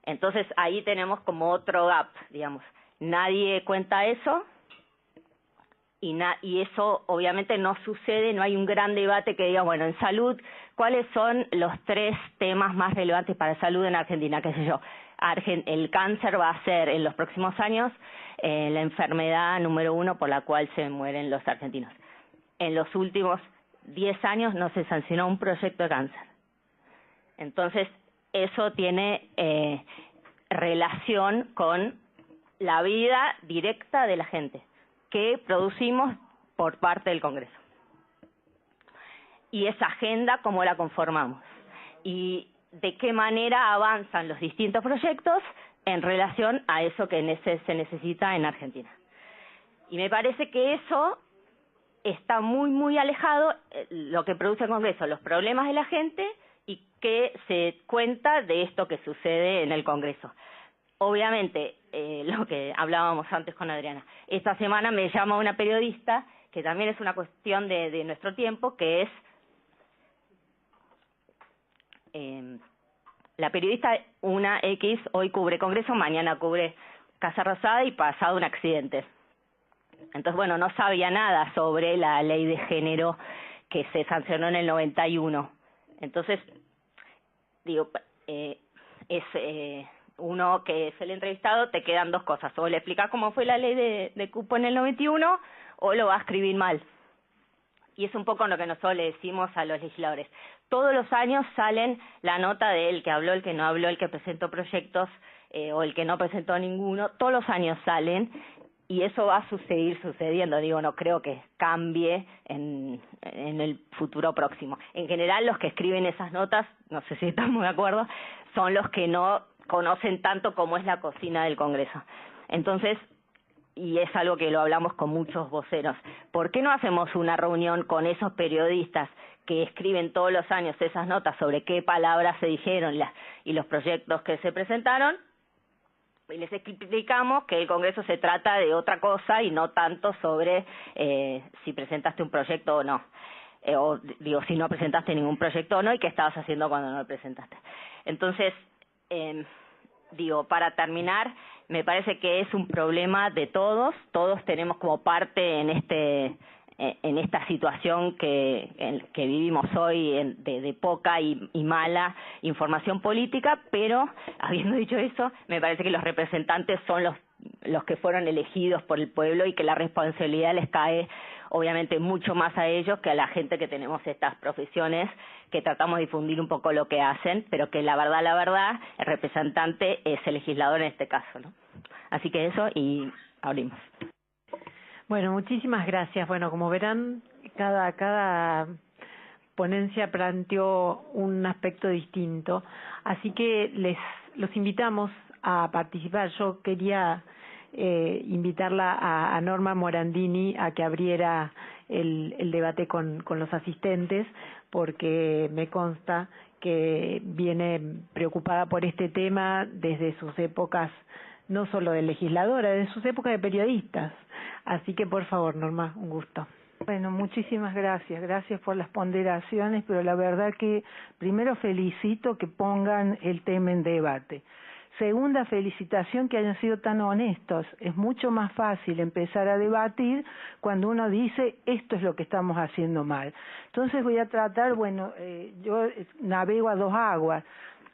Entonces ahí tenemos como otro gap, digamos. Nadie cuenta eso y eso obviamente no sucede, no hay un gran debate que diga, bueno, en salud, ¿cuáles son los 3 temas más relevantes para salud en Argentina? Qué sé yo, el cáncer va a ser en los próximos años la enfermedad número 1 por la cual se mueren los argentinos. En los últimos 10 años no se sancionó un proyecto de cáncer. Entonces, eso tiene relación con la vida directa de la gente que producimos por parte del Congreso. Y esa agenda, ¿cómo la conformamos? Y de qué manera avanzan los distintos proyectos en relación a eso que se necesita en Argentina. Y me parece que eso está muy, muy alejado, lo que produce el Congreso, los problemas de la gente y qué se cuenta de esto que sucede en el Congreso. Obviamente, lo que hablábamos antes con Adriana, esta semana me llama una periodista, que también es una cuestión de nuestro tiempo, que es la periodista, una X, hoy cubre Congreso, mañana cubre Casa Rosada y pasado un accidente. Entonces, bueno, no sabía nada sobre la ley de género que se sancionó en el 91. Entonces, digo, uno que es el entrevistado, te quedan 2 cosas. O le explicas cómo fue la ley de cupo en el 91 o lo va a escribir mal. Y es un poco lo que nosotros le decimos a los legisladores. Todos los años salen la nota de el que habló, el que no habló, el que presentó proyectos o el que no presentó ninguno. Todos los años salen y eso va a seguir sucediendo. Digo, no creo que cambie en el futuro próximo. En general, los que escriben esas notas, no sé si estamos de acuerdo, son los que no conocen tanto cómo es la cocina del Congreso. Entonces, y es algo que lo hablamos con muchos voceros, ¿por qué no hacemos una reunión con esos periodistas que escriben todos los años esas notas sobre qué palabras se dijeron y los proyectos que se presentaron? Y les explicamos que el Congreso se trata de otra cosa y no tanto sobre si presentaste un proyecto o no. O digo, si no presentaste ningún proyecto o no y qué estabas haciendo cuando no lo presentaste. Entonces, digo, para terminar, me parece que es un problema de todos tenemos como parte en esta situación que vivimos hoy de poca y mala información política, pero habiendo dicho eso, me parece que los representantes son los que fueron elegidos por el pueblo y que la responsabilidad les cae obviamente mucho más a ellos que a la gente que tenemos estas profesiones, que tratamos de difundir un poco lo que hacen, pero que la verdad, el representante es el legislador en este caso, ¿no? Así que eso, y abrimos. Bueno, muchísimas gracias. Bueno, como verán, cada ponencia planteó un aspecto distinto, así que los invitamos a participar. Yo quería invitarla a Norma Morandini a que abriera el debate con los asistentes, porque me consta que viene preocupada por este tema desde sus épocas, no solo de legisladora, desde sus épocas de periodistas. Así que, por favor, Norma, un gusto. Bueno, muchísimas gracias por las ponderaciones, pero la verdad que primero felicito que pongan el tema en debate. Segunda felicitación que hayan sido tan honestos. Es mucho más fácil empezar a debatir cuando uno dice esto es lo que estamos haciendo mal. Entonces voy a tratar, yo navego a dos aguas.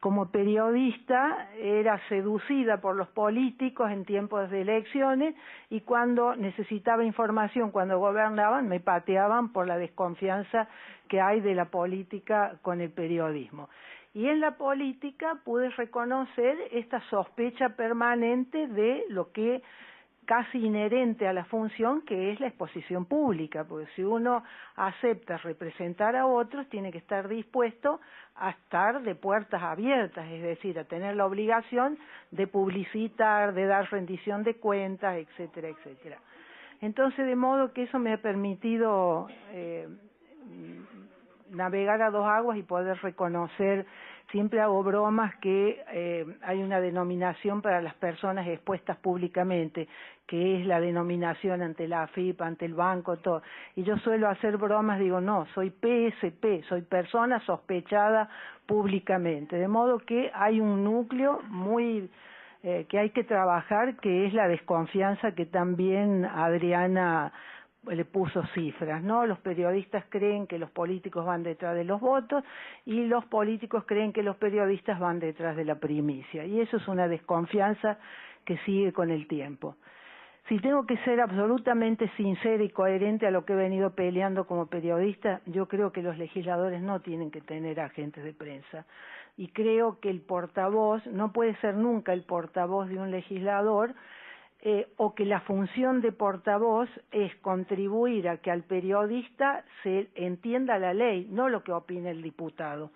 Como periodista era seducida por los políticos en tiempos de elecciones y cuando necesitaba información, cuando gobernaban, me pateaban por la desconfianza que hay de la política con el periodismo. Y en la política pude reconocer esta sospecha permanente de lo que casi inherente a la función, que es la exposición pública, porque si uno acepta representar a otros, tiene que estar dispuesto a estar de puertas abiertas, es decir, a tener la obligación de publicitar, de dar rendición de cuentas, etcétera, etcétera. Entonces, de modo que eso me ha permitido navegar a dos aguas y poder reconocer. Siempre hago bromas que hay una denominación para las personas expuestas públicamente, que es la denominación ante la AFIP, ante el banco, todo. Y yo suelo hacer bromas, digo, no, soy PSP, soy persona sospechada públicamente. De modo que hay un núcleo muy que hay que trabajar, que es la desconfianza que también Adriana le puso cifras, ¿no? Los periodistas creen que los políticos van detrás de los votos y los políticos creen que los periodistas van detrás de la primicia, y eso es una desconfianza que sigue con el tiempo. Si tengo que ser absolutamente sincera y coherente a lo que he venido peleando como periodista, yo creo que los legisladores no tienen que tener agentes de prensa, y creo que el portavoz no puede ser nunca el portavoz de un legislador, o que la función de portavoz es contribuir a que al periodista se entienda la ley, no lo que opine el diputado.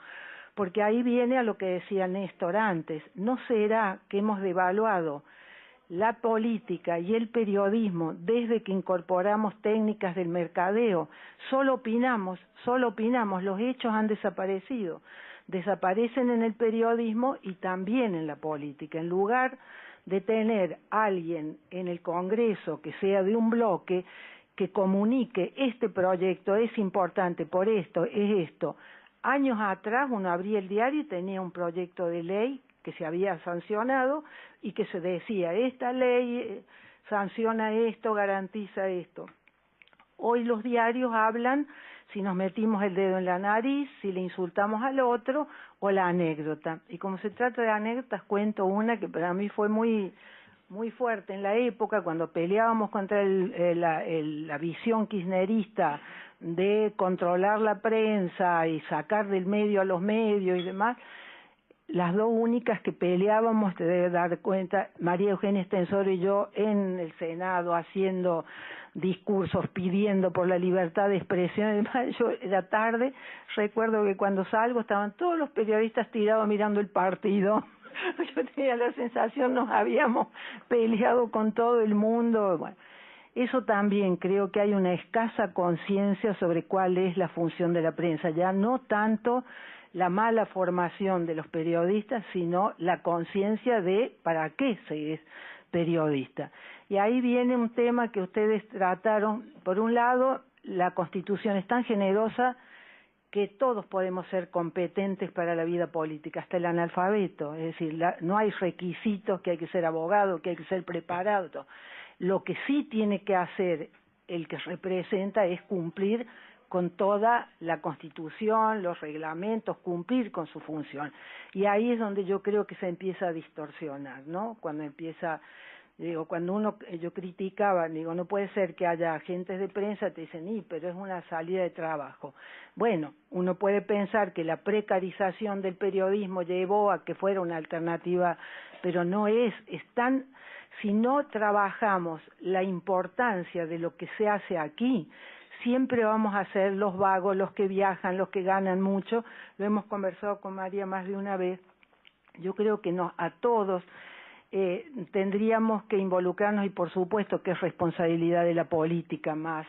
Porque ahí viene a lo que decía Néstor antes, ¿no será que hemos devaluado la política y el periodismo desde que incorporamos técnicas del mercadeo? Solo opinamos, los hechos han desaparecido, desaparecen en el periodismo y también en la política. En lugar de tener alguien en el Congreso que sea de un bloque que comunique este proyecto es importante por esto, es esto. Años atrás uno abría el diario y tenía un proyecto de ley que se había sancionado y que se decía, esta ley sanciona esto, garantiza esto. Hoy los diarios hablan si nos metimos el dedo en la nariz, si le insultamos al otro, o la anécdota. Y como se trata de anécdotas, cuento una que para mí fue muy fuerte en la época, cuando peleábamos contra la visión kirchnerista de controlar la prensa y sacar del medio a los medios y demás. Las dos únicas que peleábamos, te debes dar cuenta, María Eugenia Estensoro y yo, en el Senado, haciendo discursos, pidiendo por la libertad de expresión y demás. Yo era tarde, recuerdo que cuando salgo estaban todos los periodistas tirados mirando el partido. Yo tenía la sensación, nos habíamos peleado con todo el mundo. Bueno, eso también creo que hay una escasa conciencia sobre cuál es la función de la prensa, ya no tanto la mala formación de los periodistas, sino la conciencia de para qué se es periodista. Y ahí viene un tema que ustedes trataron. Por un lado, la Constitución es tan generosa que todos podemos ser competentes para la vida política, hasta el analfabeto, es decir, no hay requisitos que hay que ser abogado, que hay que ser preparado. Todo. Lo que sí tiene que hacer el que representa es cumplir con toda la Constitución, los reglamentos, cumplir con su función. Y ahí es donde yo creo que se empieza a distorsionar, ¿no? Cuando empieza, yo criticaba, digo, no puede ser que haya agentes de prensa, te dicen, pero es una salida de trabajo. Bueno, uno puede pensar que la precarización del periodismo llevó a que fuera una alternativa, pero no es tan. Si no trabajamos la importancia de lo que se hace aquí, siempre vamos a ser los vagos, los que viajan, los que ganan mucho. Lo hemos conversado con María más de una vez. Yo creo que a todos tendríamos que involucrarnos, y por supuesto que es responsabilidad de la política más.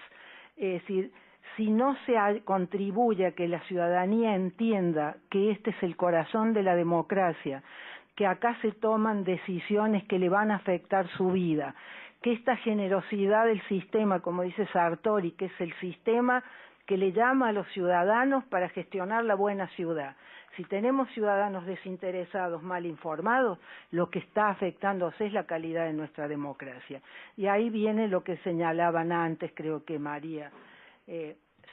Es decir, si no se contribuye a que la ciudadanía entienda que este es el corazón de la democracia, que acá se toman decisiones que le van a afectar su vida, que esta generosidad del sistema, como dice Sartori, que es el sistema que le llama a los ciudadanos para gestionar la buena ciudad. Si tenemos ciudadanos desinteresados, mal informados, lo que está afectándose es la calidad de nuestra democracia. Y ahí viene lo que señalaban antes, creo que María.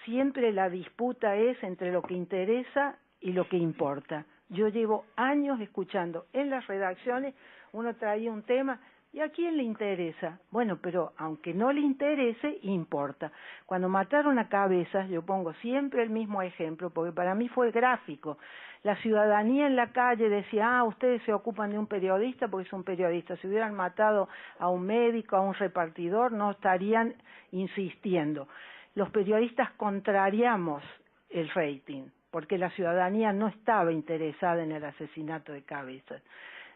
Siempre la disputa es entre lo que interesa y lo que importa. Yo llevo años escuchando en las redacciones, uno traía un tema, ¿y a quién le interesa? Bueno, pero aunque no le interese, importa. Cuando mataron a Cabezas, yo pongo siempre el mismo ejemplo, porque para mí fue gráfico. La ciudadanía en la calle decía, ustedes se ocupan de un periodista porque es un periodista. Si hubieran matado a un médico, a un repartidor, no estarían insistiendo. Los periodistas contrariamos el rating, porque la ciudadanía no estaba interesada en el asesinato de Cabezas.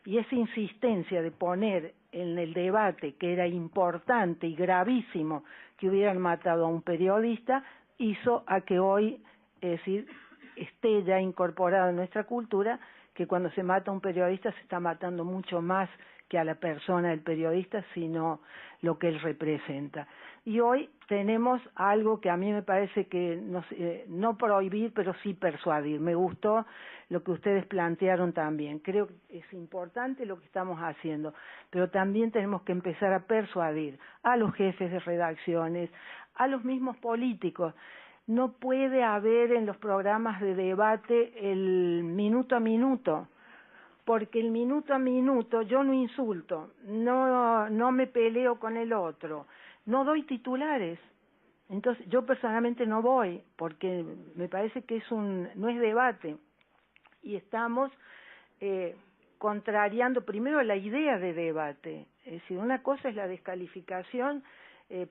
Y esa insistencia de poner en el debate que era importante y gravísimo que hubieran matado a un periodista, hizo a que hoy, es decir, esté ya incorporado en nuestra cultura que cuando se mata a un periodista se está matando mucho más que a la persona del periodista, sino lo que él representa. Y hoy tenemos algo que a mí me parece que no prohibir, pero sí persuadir. Me gustó lo que ustedes plantearon también. Creo que es importante lo que estamos haciendo, pero también tenemos que empezar a persuadir a los jefes de redacciones, a los mismos políticos. No puede haber en los programas de debate el minuto a minuto, porque el minuto a minuto yo no insulto, no me peleo con el otro, no doy titulares. Entonces yo personalmente no voy, porque me parece que no es debate, y estamos contrariando primero la idea de debate. Es decir, una cosa es la descalificación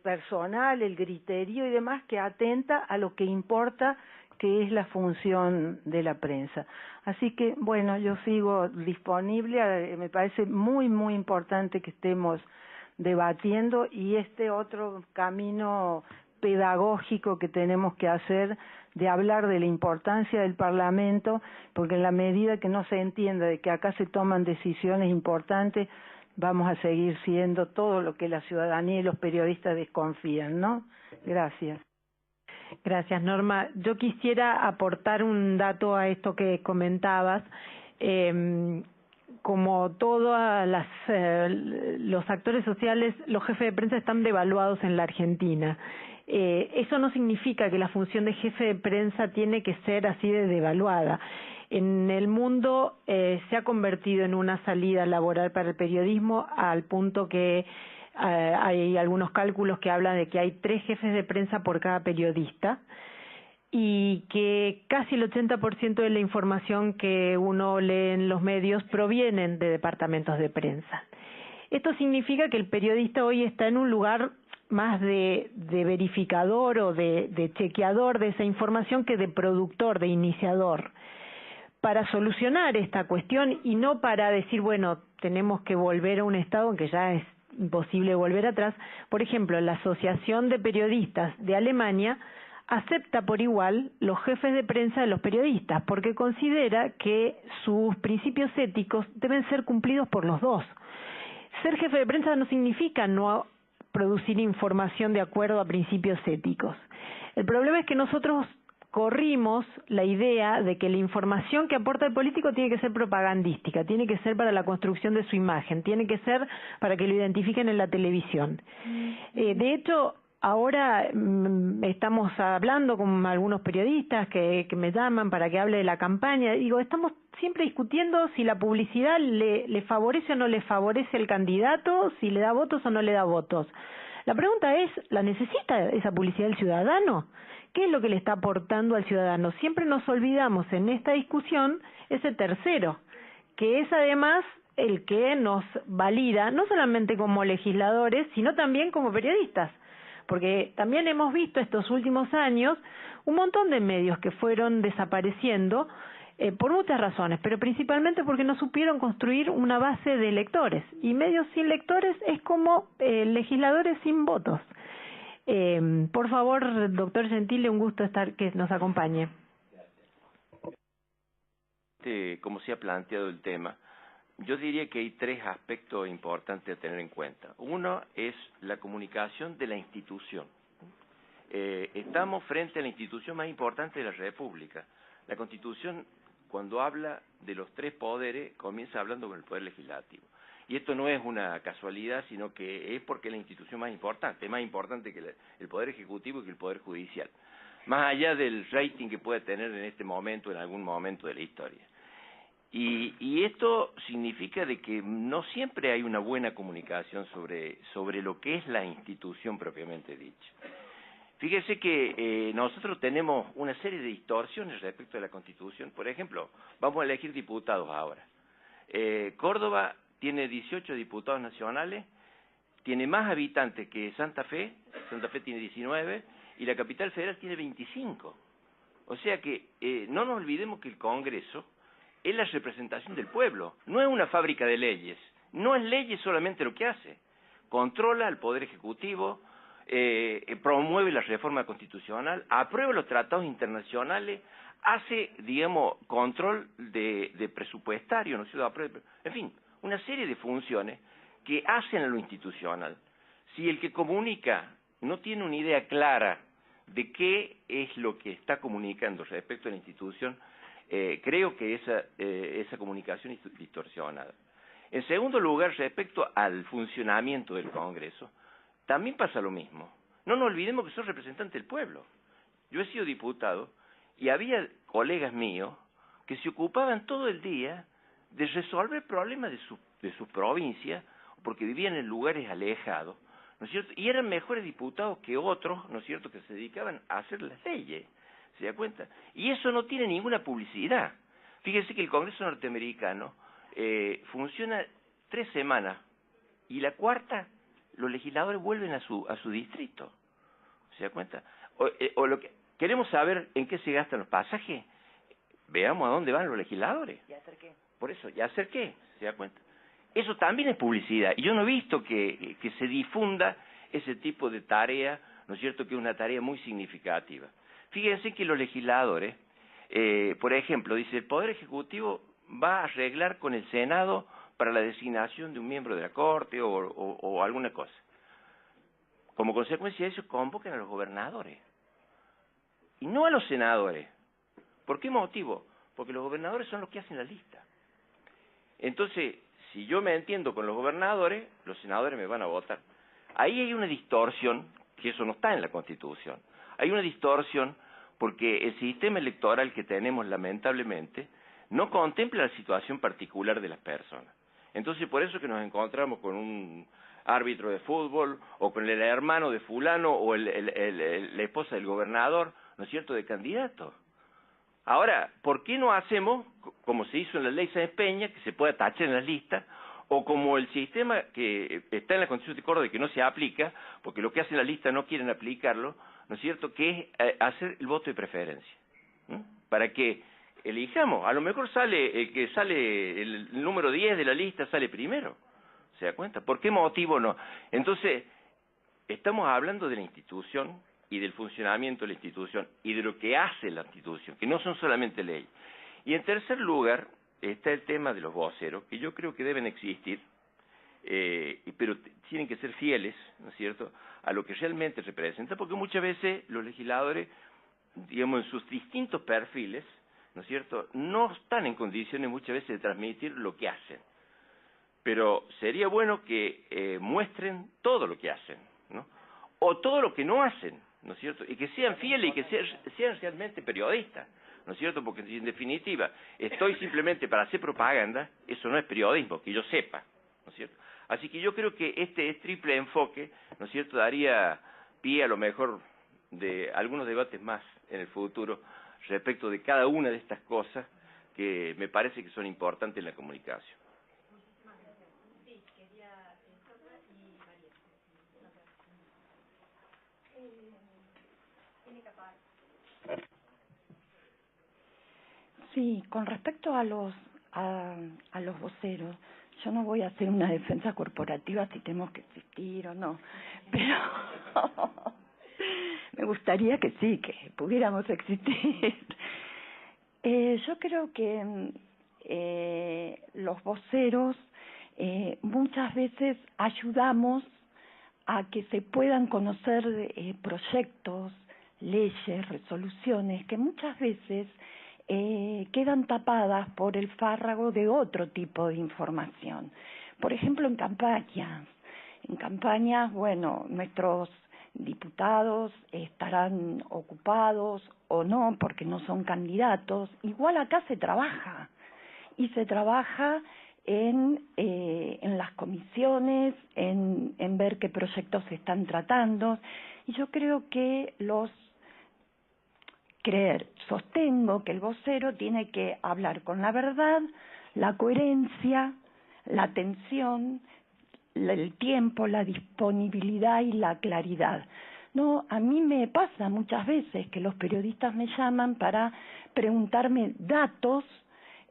personal, el griterío y demás, que atenta a lo que importa, que es la función de la prensa. Así que, bueno, yo sigo disponible, me parece muy, muy importante que estemos debatiendo, y este otro camino pedagógico que tenemos que hacer de hablar de la importancia del Parlamento, porque en la medida que no se entienda de que acá se toman decisiones importantes, vamos a seguir siendo todo lo que la ciudadanía y los periodistas desconfían, ¿no? Gracias. Gracias, Norma. Yo quisiera aportar un dato a esto que comentabas. Como todos los actores sociales, los jefes de prensa están devaluados en la Argentina. Eso no significa que la función de jefe de prensa tiene que ser así de devaluada. En el mundo se ha convertido en una salida laboral para el periodismo, al punto que hay algunos cálculos que hablan de que hay 3 jefes de prensa por cada periodista, y que casi el 80% de la información que uno lee en los medios provienen de departamentos de prensa. Esto significa que el periodista hoy está en un lugar más de verificador o de chequeador de esa información que de productor, de iniciador. Para solucionar esta cuestión, y no para decir, bueno, tenemos que volver a un estado en que ya es imposible volver atrás, por ejemplo, la Asociación de Periodistas de Alemania acepta por igual los jefes de prensa de los periodistas, porque considera que sus principios éticos deben ser cumplidos por los dos. Ser jefe de prensa no significa no producir información de acuerdo a principios éticos. El problema es que nosotros corrimos la idea de que la información que aporta el político tiene que ser propagandística, tiene que ser para la construcción de su imagen, tiene que ser para que lo identifiquen en la televisión. De hecho, ahora estamos hablando con algunos periodistas que me llaman para que hable de la campaña. Digo, estamos siempre discutiendo si la publicidad le favorece o no le favorece al candidato, si le da votos o no le da votos. La pregunta es, ¿la necesita esa publicidad el ciudadano? ¿Qué es lo que le está aportando al ciudadano? Siempre nos olvidamos en esta discusión ese tercero, que es además el que nos valida, no solamente como legisladores, sino también como periodistas. porque también hemos visto estos últimos años un montón de medios que fueron desapareciendo por muchas razones, pero principalmente porque no supieron construir una base de lectores, y medios sin lectores es como legisladores sin votos. Por favor, doctor Gentile, un gusto que nos acompañe. Como se ha planteado el tema, yo diría que hay tres aspectos importantes a tener en cuenta. Uno es la comunicación de la institución. Estamos frente a la institución más importante de la República. La Constitución, cuando habla de los tres poderes, comienza hablando con el Poder Legislativo. Y esto no es una casualidad, sino que es porque es la institución más importante que el Poder Ejecutivo y que el Poder Judicial. Más allá del rating que puede tener en este momento, en algún momento de la historia. Y esto significa de que no siempre hay una buena comunicación sobre lo que es la institución propiamente dicha. Fíjese que nosotros tenemos una serie de distorsiones respecto a la Constitución. Por ejemplo, vamos a elegir diputados ahora. Córdoba tiene 18 diputados nacionales, tiene más habitantes que Santa Fe tiene 19, y la capital federal tiene 25. O sea que no nos olvidemos que el Congreso es la representación del pueblo, no es una fábrica de leyes, no es leyes solamente lo que hace, controla al Poder Ejecutivo, promueve la reforma constitucional, aprueba los tratados internacionales, hace, digamos, control de presupuestario, ¿no es cierto? En fin, una serie de funciones que hacen a lo institucional. Si el que comunica no tiene una idea clara de qué es lo que está comunicando respecto a la institución, creo que esa comunicación es distorsionada. En segundo lugar, respecto al funcionamiento del Congreso, también pasa lo mismo. No nos olvidemos que soy representante del pueblo. Yo he sido diputado y había colegas míos que se ocupaban todo el día de resolver problemas de sus provincias, porque vivían en lugares alejados, ¿no es cierto? Y eran mejores diputados que otros, ¿no es cierto?, que se dedicaban a hacer las leyes. ¿Se da cuenta? Y eso no tiene ninguna publicidad. Fíjense que el Congreso norteamericano funciona 3 semanas y la cuarta los legisladores vuelven a su distrito. ¿Se da cuenta? O lo que queremos saber en qué se gastan los pasajes, veamos a dónde van los legisladores. ¿Y hacer qué? Por eso, ¿y hacer qué? ¿Se da cuenta? Eso también es publicidad. Y yo no he visto que se difunda ese tipo de tarea, ¿no es cierto?, que es una tarea muy significativa. Fíjense que los legisladores, por ejemplo, dice, el Poder Ejecutivo va a arreglar con el Senado para la designación de un miembro de la Corte o alguna cosa. Como consecuencia de eso, convocan a los gobernadores y no a los senadores. ¿Por qué motivo? Porque los gobernadores son los que hacen la lista. Entonces, si yo me entiendo con los gobernadores, los senadores me van a votar. Ahí hay una distorsión, que eso no está en la Constitución. Hay una distorsión porque el sistema electoral que tenemos, lamentablemente, no contempla la situación particular de las personas. Entonces, por eso que nos encontramos con un árbitro de fútbol, o con el hermano de fulano, o la esposa del gobernador, ¿no es cierto?, de candidato. Ahora, ¿por qué no hacemos, como se hizo en la ley Sáenz Peña, que se pueda tachar en las listas, o como el sistema que está en la Constitución de Córdoba y que no se aplica, porque lo que hacen las listas no quieren aplicarlo, ¿no es cierto?, que es hacer el voto de preferencia, ¿no?, para que elijamos. A lo mejor sale el que sale el número 10 de la lista, sale primero. ¿Se da cuenta? ¿Por qué motivo no? Entonces, estamos hablando de la institución y del funcionamiento de la institución y de lo que hace la institución, que no son solamente leyes. Y en tercer lugar está el tema de los voceros, que yo creo que deben existir, pero tienen que ser fieles, ¿no es cierto?, a lo que realmente representa, porque muchas veces los legisladores, digamos, en sus distintos perfiles, ¿no es cierto?, no están en condiciones muchas veces de transmitir lo que hacen. Pero sería bueno que muestren todo lo que hacen, ¿no?, o todo lo que no hacen, ¿no es cierto?, y que sean fieles y que sean realmente periodistas, ¿no es cierto?, porque si en definitiva estoy simplemente para hacer propaganda, eso no es periodismo, que yo sepa, ¿no es cierto? Así que yo creo que este triple enfoque, ¿no es cierto?, daría pie a lo mejor de algunos debates más en el futuro respecto de cada una de estas cosas que me parece que son importantes en la comunicación. Sí, con respecto a los voceros, yo no voy a hacer una defensa corporativa si tenemos que existir o no, pero me gustaría que sí, que pudiéramos existir. Yo creo que los voceros muchas veces ayudamos a que se puedan conocer proyectos, leyes, resoluciones que muchas veces quedan tapadas por el fárrago de otro tipo de información. Por ejemplo, en campañas, bueno, nuestros diputados estarán ocupados o no porque no son candidatos. Igual acá se trabaja, y se trabaja en las comisiones, en ver qué proyectos se están tratando, y yo creo que sostengo que el vocero tiene que hablar con la verdad, la coherencia, la atención, el tiempo, la disponibilidad y la claridad. No, a mí me pasa muchas veces que los periodistas me llaman para preguntarme datos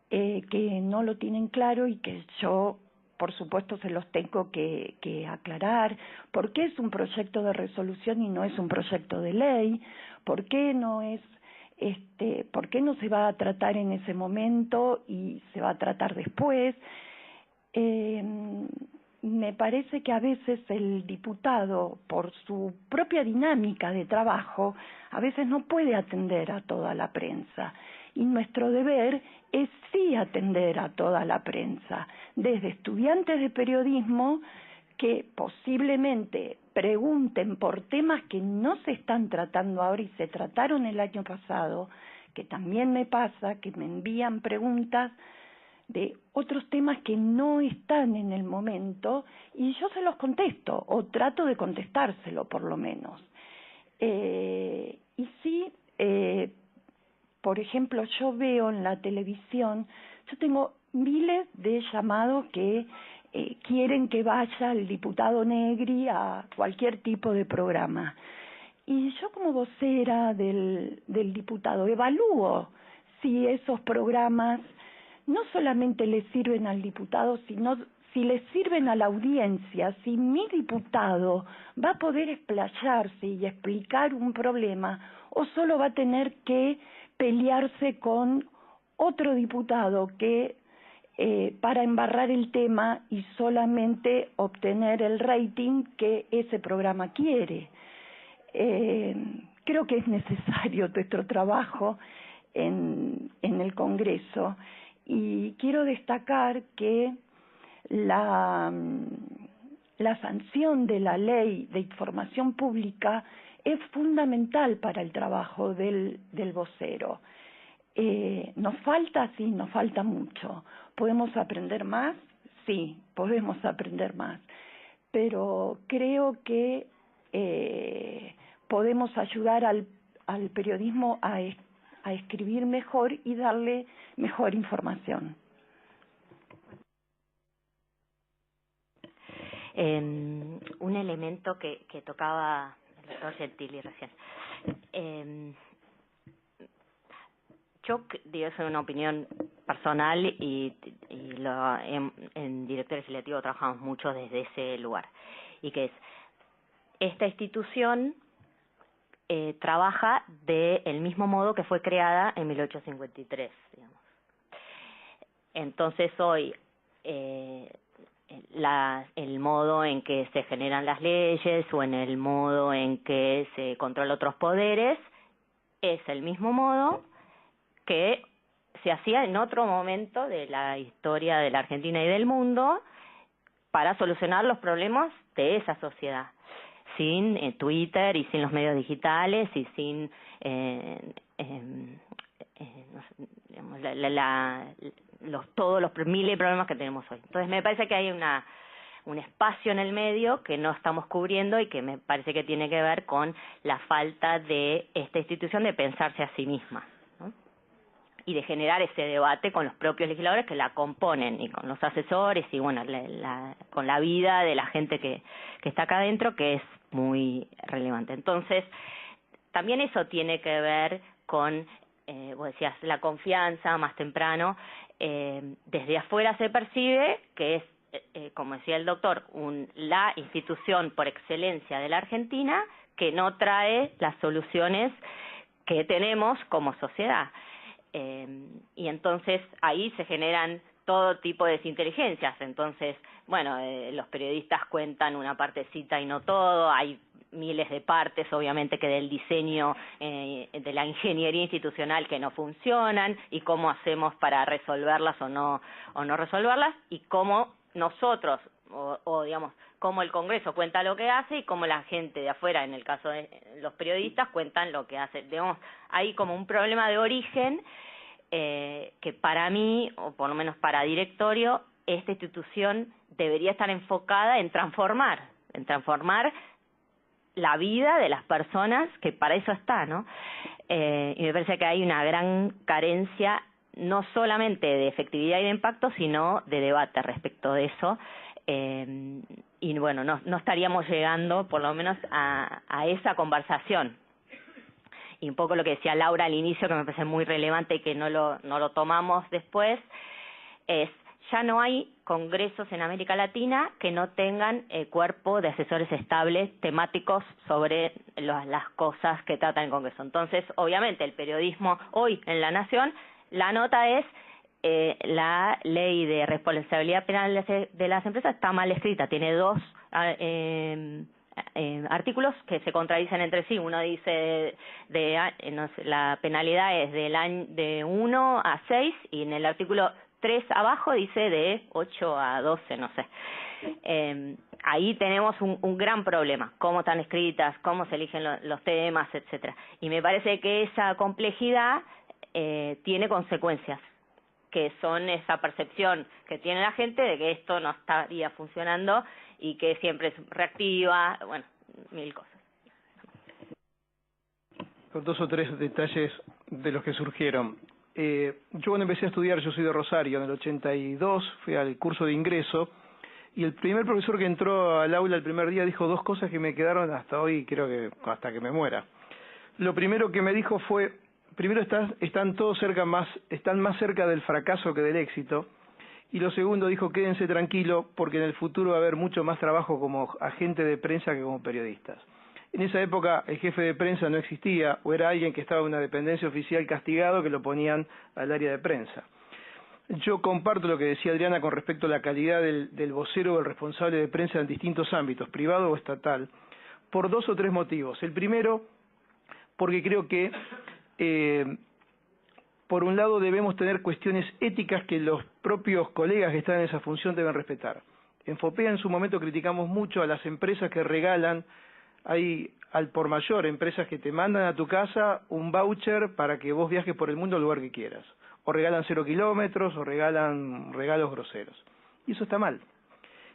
que no lo tienen claro y que yo, por supuesto, se los tengo que aclarar. ¿Por qué es un proyecto de resolución y no es un proyecto de ley? ¿Por qué no se va a tratar en ese momento y se va a tratar después? Me parece que a veces el diputado, por su propia dinámica de trabajo, a veces no puede atender a toda la prensa. Y nuestro deber es sí atender a toda la prensa, desde estudiantes de periodismo que posiblemente pregunten por temas que no se están tratando ahora y se trataron el año pasado, que también me pasa, que me envían preguntas de otros temas que no están en el momento y yo se los contesto o trato de contestárselo por lo menos. Y sí, por ejemplo, yo veo en la televisión, yo tengo miles de llamados que quieren que vaya el diputado Negri a cualquier tipo de programa. Y yo como vocera del diputado evalúo si esos programas no solamente le sirven al diputado, sino si le sirven a la audiencia, si mi diputado va a poder explayarse y explicar un problema o solo va a tener que pelearse con otro diputado que para embarrar el tema y solamente obtener el rating que ese programa quiere. Creo que es necesario nuestro trabajo en el Congreso y quiero destacar que la sanción de la Ley de Información Pública es fundamental para el trabajo del vocero. ¿Nos falta? Sí, nos falta mucho. ¿Podemos aprender más? Sí, podemos aprender más. Pero creo que podemos ayudar al periodismo a escribir mejor y darle mejor información. Un elemento que tocaba el doctor Gentili recién. Yo digo, es una opinión personal y en Directorio Legislativo trabajamos mucho desde ese lugar. Y que es, esta institución trabaja del mismo modo que fue creada en 1853, digamos. Entonces hoy el modo en que se generan las leyes o en el modo en que se controla otros poderes es el mismo modo que se hacía en otro momento de la historia de la Argentina y del mundo para solucionar los problemas de esa sociedad, sin Twitter y sin los medios digitales y sin todos los miles de problemas que tenemos hoy. Entonces me parece que hay un espacio en el medio que no estamos cubriendo y que me parece que tiene que ver con la falta de esta institución de pensarse a sí misma, ¿no? Y de generar ese debate con los propios legisladores que la componen y con los asesores y bueno, con la vida de la gente que está acá adentro, que es muy relevante. Entonces, también eso tiene que ver con vos decías, la confianza más temprano, desde afuera se percibe que es, como decía el doctor, la institución por excelencia de la Argentina que no trae las soluciones que tenemos como sociedad. Y entonces ahí se generan todo tipo de desinteligencias. Entonces, bueno, los periodistas cuentan una partecita y no todo, hay miles de partes, obviamente, que del diseño de la ingeniería institucional que no funcionan, y cómo hacemos para resolverlas o no resolverlas, y cómo nosotros, o digamos, cómo el Congreso cuenta lo que hace y cómo la gente de afuera, en el caso de los periodistas, cuentan lo que hace. Digamos, hay como un problema de origen que para mí, o por lo menos para directorio, esta institución debería estar enfocada en transformar la vida de las personas, que para eso está, ¿no? Y me parece que hay una gran carencia, no solamente de efectividad y de impacto, sino de debate respecto de eso. Y bueno, no estaríamos llegando, por lo menos, a esa conversación. Y un poco lo que decía Laura al inicio, que me parece muy relevante y que no lo tomamos después, es: ya no hay congresos en América Latina que no tengan cuerpo de asesores estables temáticos sobre las cosas que trata el Congreso. Entonces, obviamente, el periodismo hoy en La Nación, la nota es la ley de responsabilidad penal de las empresas está mal escrita, tiene dos artículos que se contradicen entre sí. Uno dice no sé, la penalidad es de 1 a 6, y en el artículo 3 abajo dice de 8 a 12, no sé. Ahí tenemos un gran problema, cómo están escritas, cómo se eligen los temas, etcétera. Y me parece que esa complejidad tiene consecuencias, que son esa percepción que tiene la gente de que esto no estaría funcionando y que siempre es reactiva, bueno, mil cosas. Con 2 o 3 detalles de los que surgieron. Yo cuando empecé a estudiar, yo soy de Rosario, en el 82 fui al curso de ingreso, y el primer profesor que entró al aula el primer día dijo 2 cosas que me quedaron hasta hoy, creo que hasta que me muera. Lo primero que me dijo fue: primero, están más cerca del fracaso que del éxito. Y lo segundo, dijo: quédense tranquilo, porque en el futuro va a haber mucho más trabajo como agente de prensa que como periodistas. En esa época el jefe de prensa no existía, o era alguien que estaba en una dependencia oficial castigado, que lo ponían al área de prensa. Yo comparto lo que decía Adriana con respecto a la calidad del vocero o el responsable de prensa en distintos ámbitos, privado o estatal, por 2 o 3 motivos. El primero, porque creo que por un lado debemos tener cuestiones éticas que los propios colegas que están en esa función deben respetar. En FOPEA en su momento criticamos mucho a las empresas que regalan, hay al por mayor, empresas que te mandan a tu casa un voucher para que vos viajes por el mundo al lugar que quieras, o regalan 0 kilómetros, o regalan regalos groseros. Y eso está mal.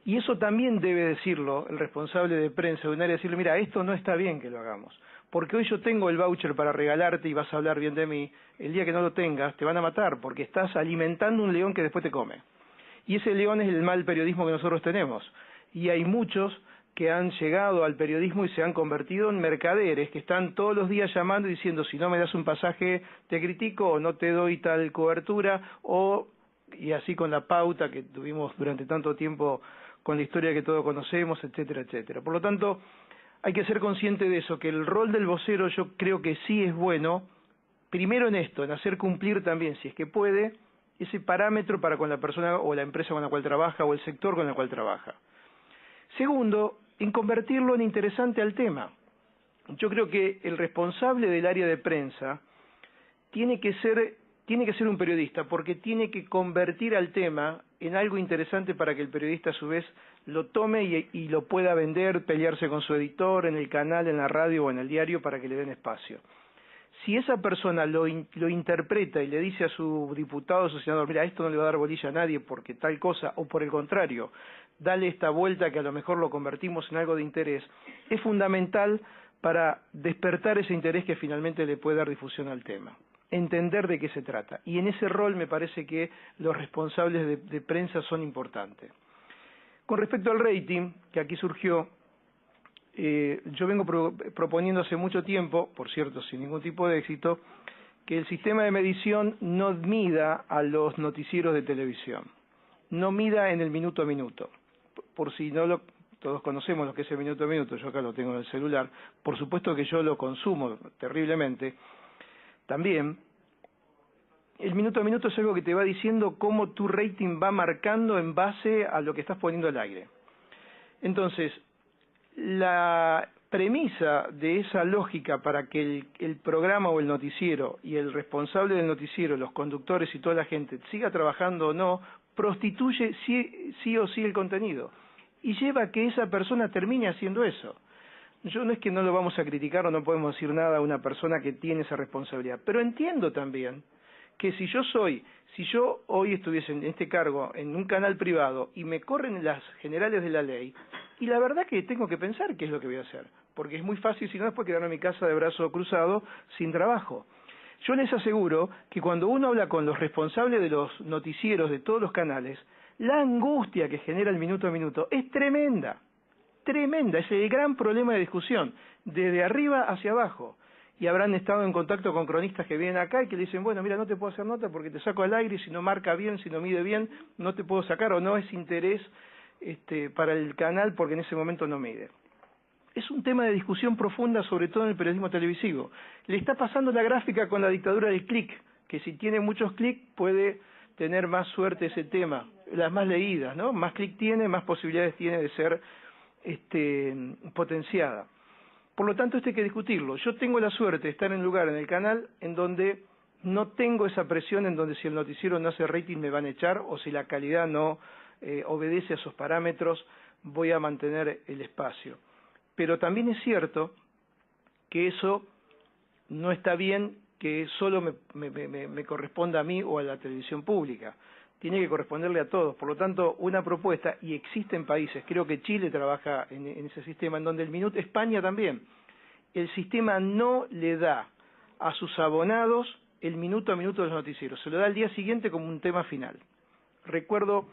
Y eso también debe decirlo el responsable de prensa de un área, decirle: mira, esto no está bien que lo hagamos, porque hoy yo tengo el voucher para regalarte y vas a hablar bien de mí. El día que no lo tengas te van a matar, porque estás alimentando un león que después te come. Y ese león es el mal periodismo que nosotros tenemos. Y hay muchos que han llegado al periodismo y se han convertido en mercaderes, que están todos los días llamando y diciendo: si no me das un pasaje te critico, o no te doy tal cobertura, y así con la pauta que tuvimos durante tanto tiempo con la historia que todos conocemos, etcétera, etcétera. Por lo tanto, hay que ser consciente de eso, que el rol del vocero yo creo que sí es bueno, primero en esto, en hacer cumplir también, si es que puede, ese parámetro para con la persona o la empresa con la cual trabaja o el sector con el cual trabaja. Segundo, en convertirlo en interesante al tema. Yo creo que el responsable del área de prensa tiene que ser un periodista, porque tiene que convertir al tema en algo interesante para que el periodista a su vez lo tome y lo pueda vender, pelearse con su editor en el canal, en la radio o en el diario para que le den espacio. Si esa persona lo interpreta y le dice a su diputado, a su senador: mira, esto no le va a dar bolilla a nadie porque tal cosa, o por el contrario, dale esta vuelta que a lo mejor lo convertimos en algo de interés, es fundamental para despertar ese interés que finalmente le puede dar difusión al tema. Entender de qué se trata. Y en ese rol me parece que los responsables de prensa son importantes. Con respecto al rating, que aquí surgió, yo vengo proponiendo hace mucho tiempo, por cierto sin ningún tipo de éxito, que el sistema de medición no mida a los noticieros de televisión, no mida en el minuto a minuto. Por si no lo... Todos conocemos lo que es el minuto a minuto, yo acá lo tengo en el celular, por supuesto que yo lo consumo terriblemente. También, el minuto a minuto es algo que te va diciendo cómo tu rating va marcando en base a lo que estás poniendo al aire. Entonces, la premisa de esa lógica para que el programa o el noticiero y el responsable del noticiero, los conductores y toda la gente siga trabajando o no, prostituye sí o sí el contenido y lleva a que esa persona termine haciendo eso. Yo no es que no lo vamos a criticar o no podemos decir nada a una persona que tiene esa responsabilidad, pero entiendo también que si yo hoy estuviese en este cargo en un canal privado y me corren las generales de la ley, y la verdad que tengo que pensar qué es lo que voy a hacer, porque es muy fácil, si no, después quedarme en mi casa de brazo cruzado sin trabajo. Yo les aseguro que cuando uno habla con los responsables de los noticieros de todos los canales, la angustia que genera el minuto a minuto es tremenda, tremenda, es el gran problema de discusión, desde arriba hacia abajo. Y habrán estado en contacto con cronistas que vienen acá y que le dicen, bueno, mira, no te puedo hacer nota porque te saco al aire y si no marca bien, si no mide bien, no te puedo sacar o no es interés para el canal porque en ese momento no mide. Es un tema de discusión profunda, sobre todo en el periodismo televisivo. Le está pasando la gráfica con la dictadura del clic, que si tiene muchos clics puede tener más suerte ese tema, las más leídas, ¿no? Más clic tiene, más posibilidades tiene de ser potenciada. Por lo tanto, esto hay que discutirlo. Yo tengo la suerte de estar en un lugar en el canal en donde no tengo esa presión, en donde si el noticiero no hace rating me van a echar, o si la calidad no obedece a esos parámetros, voy a mantener el espacio. Pero también es cierto que eso no está bien, que solo me corresponda a mí o a la televisión pública. Tiene que corresponderle a todos. Por lo tanto, una propuesta, y existen países, creo que Chile trabaja en ese sistema, en donde el minuto, España también, el sistema no le da a sus abonados el minuto a minuto de los noticieros, se lo da al día siguiente como un tema final. Recuerdo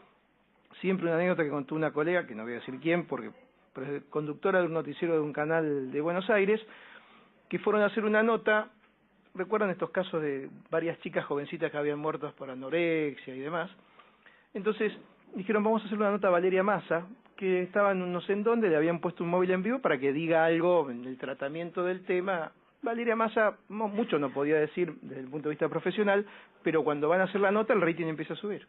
siempre una anécdota que contó una colega, que no voy a decir quién, pero es conductora de un noticiero de un canal de Buenos Aires, que fueron a hacer una nota. ¿Recuerdan estos casos de varias chicas jovencitas que habían muerto por anorexia y demás? Entonces dijeron, vamos a hacer una nota a Valeria Massa, que estaba en no sé en dónde, le habían puesto un móvil en vivo para que diga algo en el tratamiento del tema. Valeria Massa mucho no podía decir desde el punto de vista profesional, pero cuando van a hacer la nota el rating empieza a subir.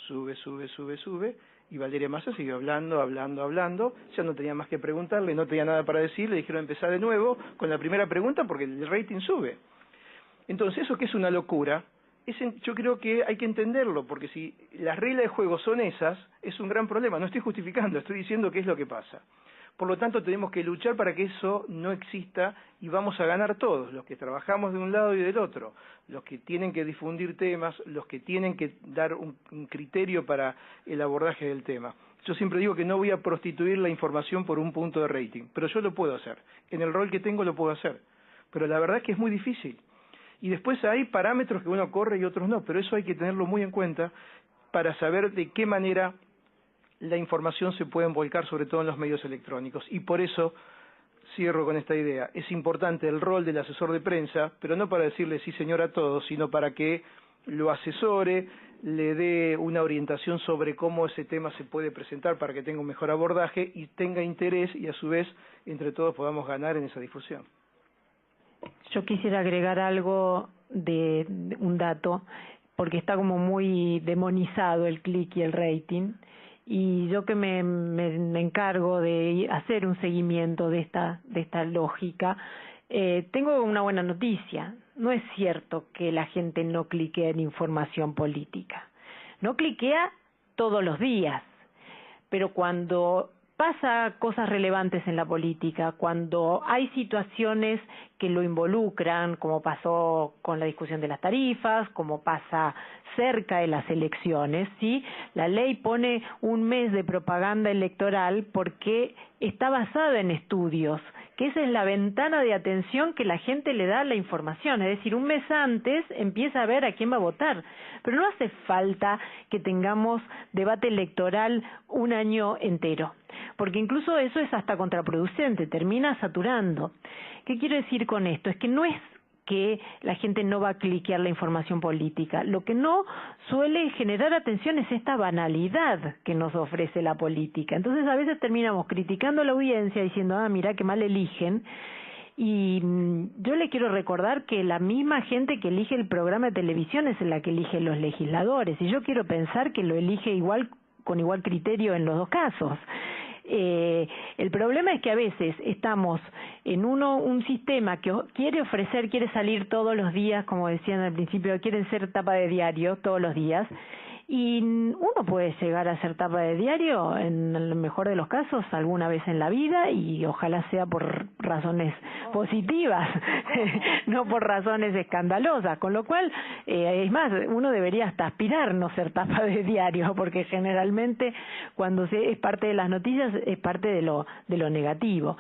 Sube, y Valeria Massa siguió hablando, ya no tenía más que preguntarle, no tenía nada para decir, le dijeron empezar de nuevo con la primera pregunta porque el rating sube. Entonces, eso que es una locura, yo creo que hay que entenderlo, porque si las reglas de juego son esas, es un gran problema. No estoy justificando, estoy diciendo qué es lo que pasa. Por lo tanto, tenemos que luchar para que eso no exista y vamos a ganar todos, los que trabajamos de un lado y del otro, los que tienen que difundir temas, los que tienen que dar un criterio para el abordaje del tema. Yo siempre digo que no voy a prostituir la información por un punto de rating, pero yo lo puedo hacer. En el rol que tengo lo puedo hacer. Pero la verdad es que es muy difícil. Y después hay parámetros que uno corre y otros no, pero eso hay que tenerlo muy en cuenta para saber de qué manera la información se puede volcar, sobre todo en los medios electrónicos. Y por eso cierro con esta idea. Es importante el rol del asesor de prensa, pero no para decirle sí señor a todos, sino para que lo asesore, le dé una orientación sobre cómo ese tema se puede presentar para que tenga un mejor abordaje y tenga interés y a su vez entre todos podamos ganar en esa difusión. Yo quisiera agregar algo de un dato, porque está como muy demonizado el clic y el rating, y yo que me encargo de hacer un seguimiento de esta lógica, tengo una buena noticia. No es cierto que la gente no cliquea en información política. No cliquea todos los días, pero cuando pasa cosas relevantes en la política, cuando hay situaciones que lo involucran, como pasó con la discusión de las tarifas, como pasa cerca de las elecciones, ¿sí? La ley pone un mes de propaganda electoral porque está basada en estudios, que esa es la ventana de atención que la gente le da a la información, es decir, un mes antes empieza a ver a quién va a votar, pero no hace falta que tengamos debate electoral un año entero, porque incluso eso es hasta contraproducente, termina saturando. ¿Qué quiero decir con esto? Es que no es que la gente no va a cliquear la información política. Lo que no suele generar atención es esta banalidad que nos ofrece la política. Entonces a veces terminamos criticando a la audiencia diciendo, mira qué mal eligen. Y yo le quiero recordar que la misma gente que elige el programa de televisión es la que elige los legisladores, y yo quiero pensar que lo elige con igual criterio en los dos casos. El problema es que a veces estamos en un sistema que quiere salir todos los días, como decían al principio, quieren ser tapa de diario todos los días, y uno puede llegar a ser tapa de diario en el mejor de los casos alguna vez en la vida, y ojalá sea por razones positivas no por razones escandalosas, con lo cual es más, uno debería hasta aspirar no ser tapa de diario, porque generalmente cuando es parte de las noticias es parte de lo negativo.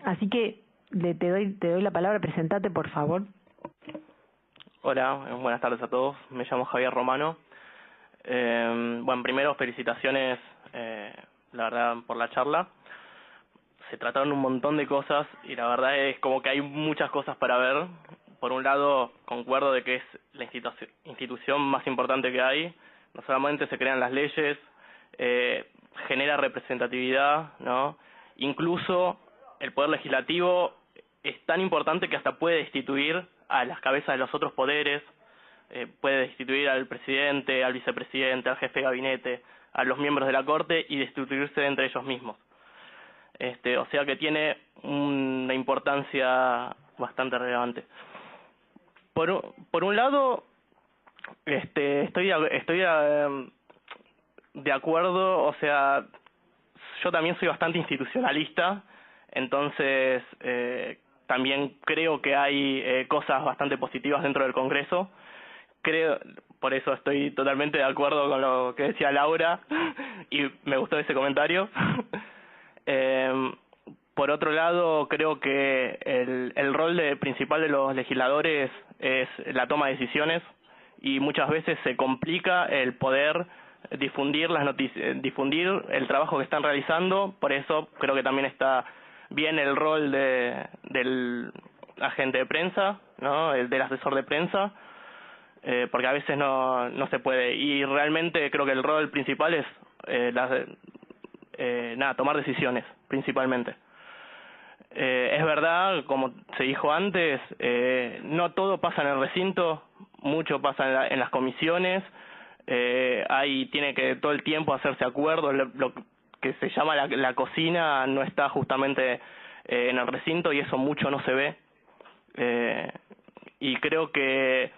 Así que te doy la palabra, presentate por favor. Hola, buenas tardes a todos, me llamo Javier Romano. Bueno, primero felicitaciones, la verdad, por la charla. Se trataron un montón de cosas y la verdad es como que hay muchas cosas para ver. Por un lado, concuerdo de que es la institución más importante que hay. No solamente se crean las leyes, genera representatividad, ¿no? Incluso el poder legislativo es tan importante que hasta puede destituir a las cabezas de los otros poderes. Puede destituir al presidente, al vicepresidente, al jefe de gabinete, a los miembros de la Corte y destituirse entre ellos mismos. O sea que tiene una importancia bastante relevante. Por un lado, estoy de acuerdo, o sea, yo también soy bastante institucionalista, entonces también creo que hay cosas bastante positivas dentro del Congreso. Por eso estoy totalmente de acuerdo con lo que decía Laura y me gustó ese comentario. Por otro lado, creo que el rol principal de los legisladores es la toma de decisiones y muchas veces se complica el poder difundir las noticias, difundir el trabajo que están realizando. Por eso creo que también está bien el rol del agente de prensa, ¿no? El del asesor de prensa. Porque a veces no se puede, y realmente creo que el rol principal es tomar decisiones principalmente. Es verdad, como se dijo antes, no todo pasa en el recinto, mucho pasa en las comisiones. Ahí tiene que todo el tiempo hacerse acuerdos, lo que se llama la cocina no está justamente en el recinto y eso mucho no se ve. Y creo que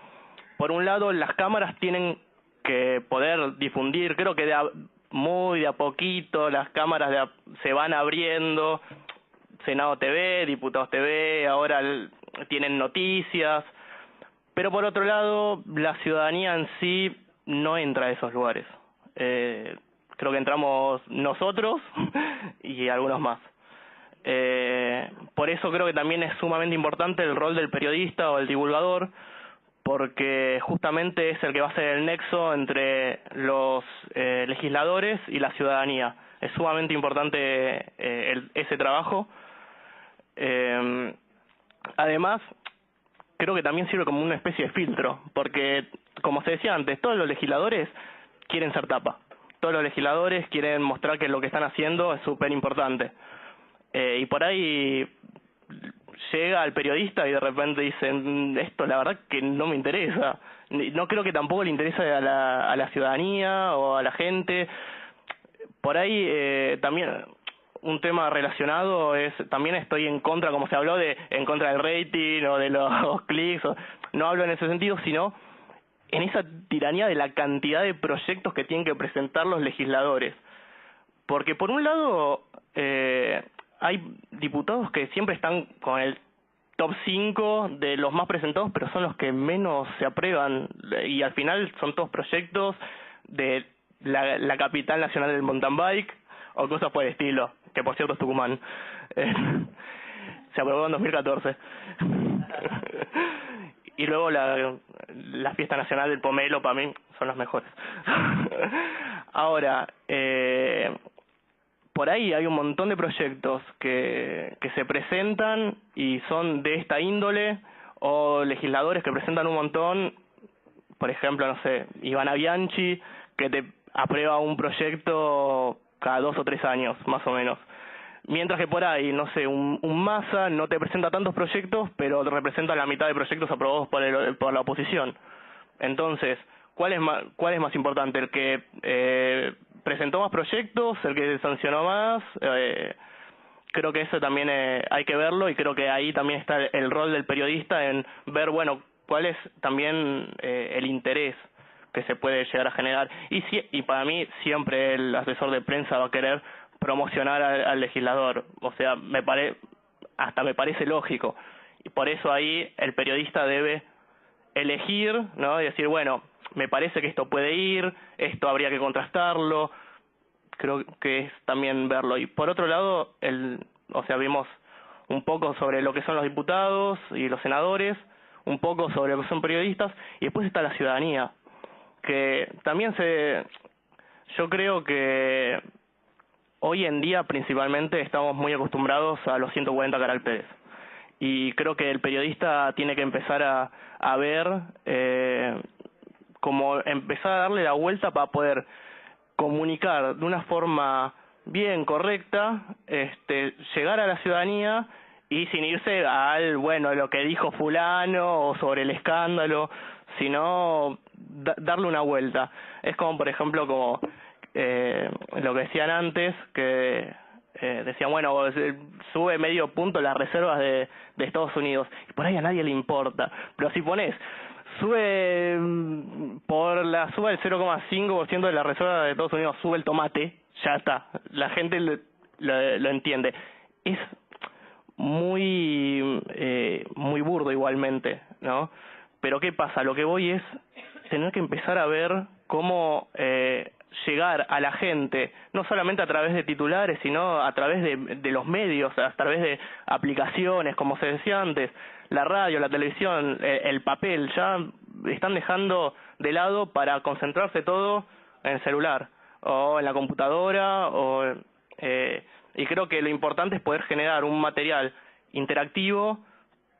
por un lado, las cámaras tienen que poder difundir, creo que muy de a poquito las cámaras se van abriendo, Senado TV, Diputados TV, ahora tienen noticias, pero por otro lado, la ciudadanía en sí no entra a esos lugares. Creo que entramos nosotros y algunos más. Por eso creo que también es sumamente importante el rol del periodista o el divulgador, porque justamente es el que va a ser el nexo entre los legisladores y la ciudadanía. Es sumamente importante ese trabajo. Además, creo que también sirve como una especie de filtro, porque, como se decía antes, todos los legisladores quieren ser tapa. Todos los legisladores quieren mostrar que lo que están haciendo es súper importante. Y por ahí llega al periodista y de repente dicen, esto la verdad que no me interesa. No creo que tampoco le interese a la ciudadanía o a la gente. Por ahí también un tema relacionado es, también estoy en contra, como se habló, en contra del rating o de los clics. No hablo en ese sentido, sino en esa tiranía de la cantidad de proyectos que tienen que presentar los legisladores. Porque por un lado hay diputados que siempre están con el top 5 de los más presentados, pero son los que menos se aprueban, y al final son todos proyectos de la capital nacional del mountain bike o cosas por el estilo, que por cierto es Tucumán. Se aprobó en 2014. Y luego la fiesta nacional del pomelo, para mí, son las mejores. Ahora, por ahí hay un montón de proyectos que se presentan y son de esta índole, o legisladores que presentan un montón, por ejemplo, no sé, Ivana Bianchi, que te aprueba un proyecto cada 2 o 3 años, más o menos. Mientras que por ahí, no sé, un Massa no te presenta tantos proyectos, pero te representa la mitad de proyectos aprobados por la oposición. Entonces, ¿cuál es más importante? ¿El que presentó más proyectos? ¿El que sancionó más? Creo que eso también hay que verlo, y creo que ahí también está el rol del periodista en ver, bueno, cuál es también el interés que se puede llegar a generar. Y para mí siempre el asesor de prensa va a querer promocionar al legislador. O sea, hasta me parece lógico. Y por eso ahí el periodista debe elegir, ¿no? Y decir, bueno, me parece que esto puede ir, esto habría que contrastarlo. Creo que es también verlo. Y por otro lado, vimos un poco sobre lo que son los diputados y los senadores, un poco sobre lo que son periodistas, y después está la ciudadanía, que también yo creo que hoy en día principalmente estamos muy acostumbrados a los 140 caracteres, y creo que el periodista tiene que empezar a ver como empezar a darle la vuelta para poder comunicar de una forma bien correcta, llegar a la ciudadanía, y sin irse lo que dijo fulano o sobre el escándalo, sino darle una vuelta. Es como, por ejemplo, lo que decían antes, que decían, bueno, sube medio punto las reservas de Estados Unidos, y por ahí a nadie le importa. Pero si pones, sube del 0,5% de la reserva de Estados Unidos, sube el tomate, ya está, la gente lo entiende. Es muy burdo igualmente, ¿no? Pero ¿qué pasa? Lo que voy es tener que empezar a ver cómo llegar a la gente, no solamente a través de titulares, sino a través de los medios, a través de aplicaciones, como se decía antes, la radio, la televisión, el papel, ya están dejando de lado para concentrarse todo en el celular o en la computadora, y creo que lo importante es poder generar un material interactivo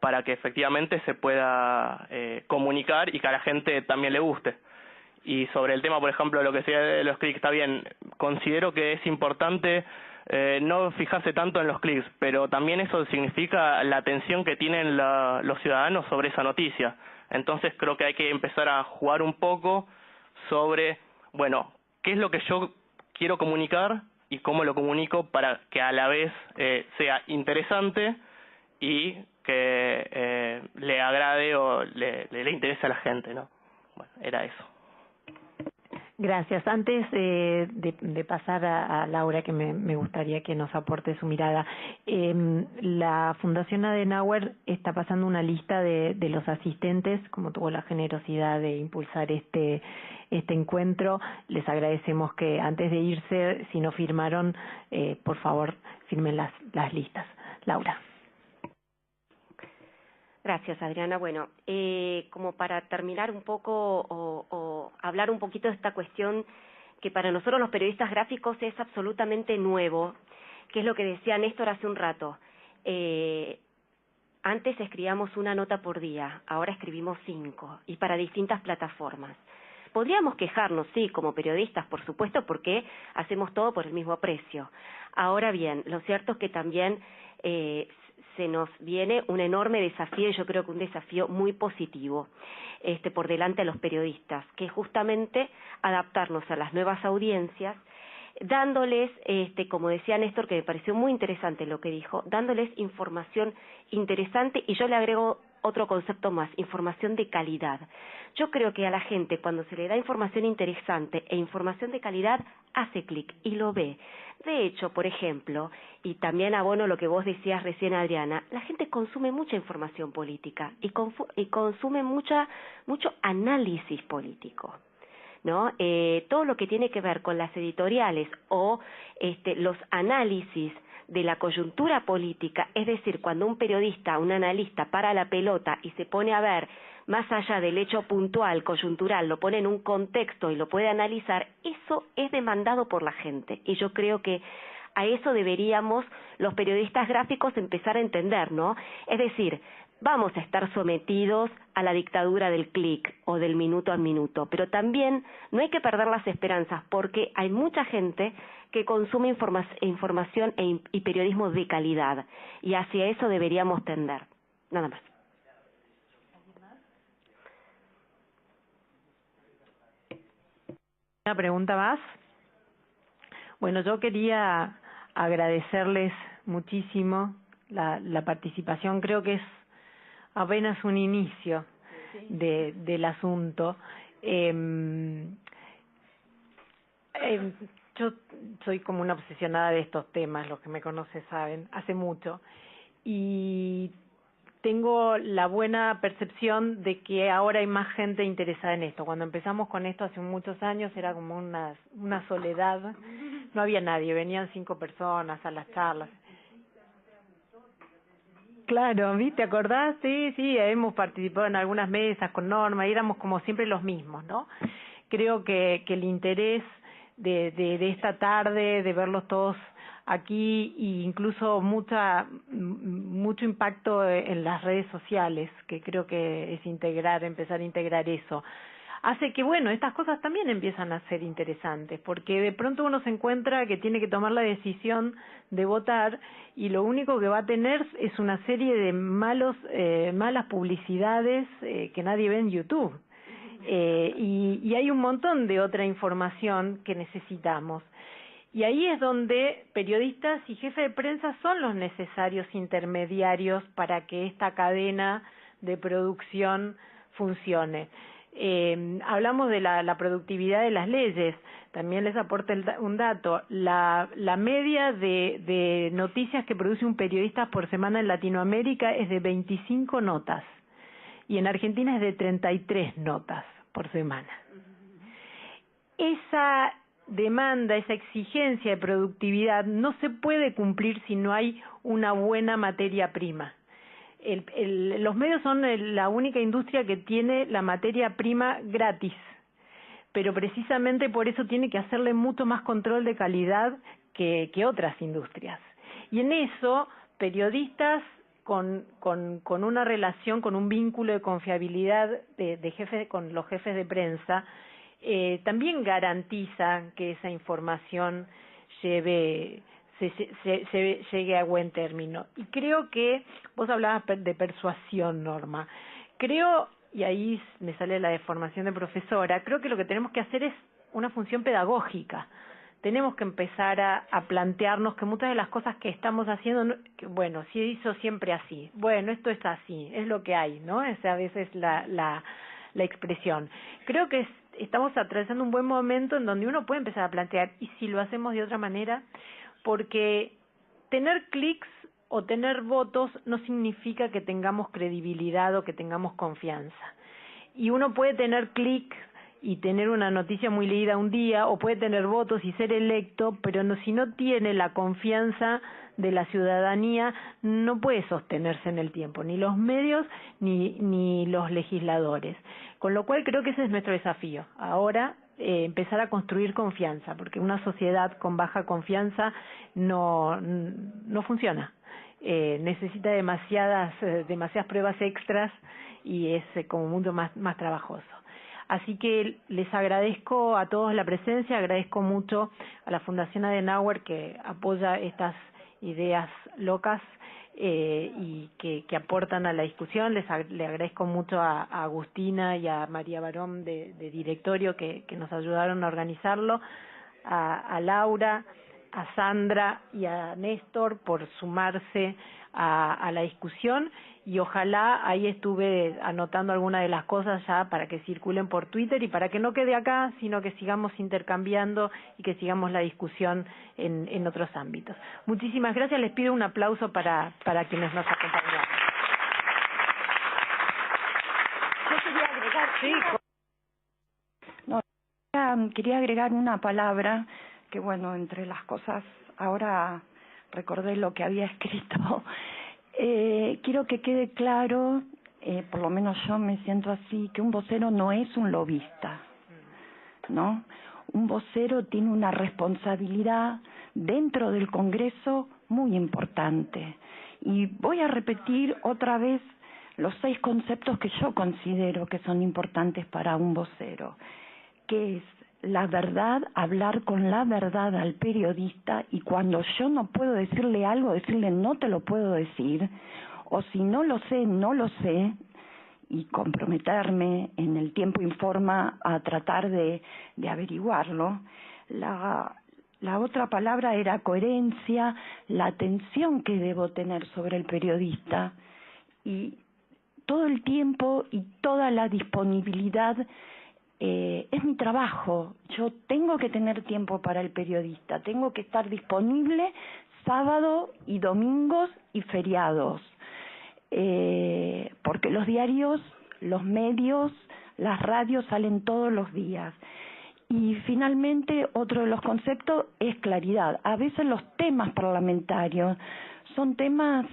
para que efectivamente se pueda comunicar y que a la gente también le guste. Y sobre el tema, por ejemplo, lo que sea de los clics, está bien, considero que es importante no fijarse tanto en los clics, pero también eso significa la atención que tienen los ciudadanos sobre esa noticia. Entonces creo que hay que empezar a jugar un poco sobre, bueno, qué es lo que yo quiero comunicar y cómo lo comunico para que a la vez sea interesante y que le agrade o le interese a la gente, ¿no? Bueno, era eso. Gracias. Antes de pasar a Laura, que me gustaría que nos aporte su mirada, la Fundación Adenauer está pasando una lista de los asistentes, como tuvo la generosidad de impulsar este encuentro. Les agradecemos que antes de irse, si no firmaron, por favor, firmen las listas. Laura. Gracias, Adriana. Bueno, como para terminar un poco o hablar un poquito de esta cuestión que para nosotros los periodistas gráficos es absolutamente nuevo, que es lo que decía Néstor hace un rato. Antes escribíamos una nota por día, ahora escribimos 5, y para distintas plataformas. Podríamos quejarnos, sí, como periodistas, por supuesto, porque hacemos todo por el mismo precio. Ahora bien, lo cierto es que también se nos viene un enorme desafío, y yo creo que un desafío muy positivo por delante a los periodistas, que es justamente adaptarnos a las nuevas audiencias, dándoles, como decía Néstor, que me pareció muy interesante lo que dijo, dándoles información interesante, y yo le agrego otro concepto más, información de calidad. Yo creo que a la gente, cuando se le da información interesante e información de calidad, hace clic y lo ve. De hecho, por ejemplo, y también abono lo que vos decías recién, Adriana, la gente consume mucha información política y consume mucho análisis político, ¿no? Todo lo que tiene que ver con las editoriales o los análisis de la coyuntura política, es decir, cuando un periodista, un analista para la pelota y se pone a ver más allá del hecho puntual, coyuntural, lo pone en un contexto y lo puede analizar, eso es demandado por la gente. Y yo creo que a eso deberíamos los periodistas gráficos empezar a entender, ¿no? Es decir, vamos a estar sometidos a la dictadura del clic o del minuto a minuto, pero también no hay que perder las esperanzas porque hay mucha gente que consume información y periodismo de calidad y hacia eso deberíamos tender. Nada más. ¿Una pregunta más? Bueno, yo quería agradecerles muchísimo la participación. Creo que es apenas un inicio del asunto. Yo soy como una obsesionada de estos temas, los que me conocen saben, hace mucho. Y tengo la buena percepción de que ahora hay más gente interesada en esto. Cuando empezamos con esto hace muchos años era como una soledad, no había nadie, venían 5 personas a las charlas. Claro, ¿viste? ¿Acordás? Sí, hemos participado en algunas mesas con Norma, y éramos como siempre los mismos, ¿no? Creo que el interés de esta tarde, de verlos todos aquí, e incluso mucho impacto en las redes sociales, que creo que es empezar a integrar eso, hace que, bueno, estas cosas también empiezan a ser interesantes, porque de pronto uno se encuentra que tiene que tomar la decisión de votar y lo único que va a tener es una serie de malas publicidades que nadie ve en YouTube. Y hay un montón de otra información que necesitamos. Y ahí es donde periodistas y jefes de prensa son los necesarios intermediarios para que esta cadena de producción funcione. Hablamos de la productividad de las leyes. También les aporto un dato. La media de noticias que produce un periodista por semana en Latinoamérica es de 25 notas. Y en Argentina es de 33 notas por semana. Esa demanda, esa exigencia de productividad no se puede cumplir si no hay una buena materia prima. Los medios son la única industria que tiene la materia prima gratis, pero precisamente por eso tiene que hacerle mucho más control de calidad que otras industrias. Y en eso, periodistas con una relación, con un vínculo de confiabilidad con los jefes de prensa, también garantizan que esa información llegue a buen término. Y creo que, vos hablabas de persuasión, Norma, creo, y ahí me sale la deformación de profesora, creo que lo que tenemos que hacer es una función pedagógica. Tenemos que empezar a plantearnos que muchas de las cosas que estamos haciendo, bueno, se hizo siempre así, bueno, esto es así, es lo que hay, ¿no? Esa a veces la expresión. Creo que estamos atravesando un buen momento en donde uno puede empezar a plantear, ¿y si lo hacemos de otra manera? Porque tener clics o tener votos no significa que tengamos credibilidad o que tengamos confianza. Y uno puede tener clics y tener una noticia muy leída un día, o puede tener votos y ser electo, pero si no tiene la confianza de la ciudadanía, no puede sostenerse en el tiempo, ni los medios ni los legisladores. Con lo cual creo que ese es nuestro desafío. Ahora, empezar a construir confianza, porque una sociedad con baja confianza no funciona. Necesita demasiadas pruebas extras y es como mucho más trabajoso. Así que les agradezco a todos la presencia, agradezco mucho a la Fundación Adenauer que apoya estas ideas locas y que aportan a la discusión. Le agradezco mucho a Agustina y a María Barón de directorio que nos ayudaron a organizarlo, a Laura, a Sandra y a Néstor por sumarse a la discusión, y ojalá ahí estuve anotando algunas de las cosas ya para que circulen por Twitter y para que no quede acá, sino que sigamos intercambiando y que sigamos la discusión en otros ámbitos. Muchísimas gracias, les pido un aplauso para quienes nos acompañaron. Quería agregar una palabra que, bueno, entre las cosas, ahora recordé lo que había escrito. Quiero que quede claro, por lo menos yo me siento así, que un vocero no es un lobista, ¿no? Un vocero tiene una responsabilidad dentro del Congreso muy importante. Y voy a repetir otra vez los 6 conceptos que yo considero que son importantes para un vocero, que es la verdad, hablar con la verdad al periodista, y cuando yo no puedo decirle algo, decirle no te lo puedo decir, o si no lo sé, no lo sé, y comprometerme en el tiempo informa a tratar de averiguarlo. La otra palabra era coherencia, la atención que debo tener sobre el periodista, y todo el tiempo y toda la disponibilidad. Es mi trabajo, yo tengo que tener tiempo para el periodista, tengo que estar disponible sábado y domingos y feriados, porque los diarios, los medios, las radios salen todos los días. Y finalmente, otro de los conceptos es claridad. A veces los temas parlamentarios son temas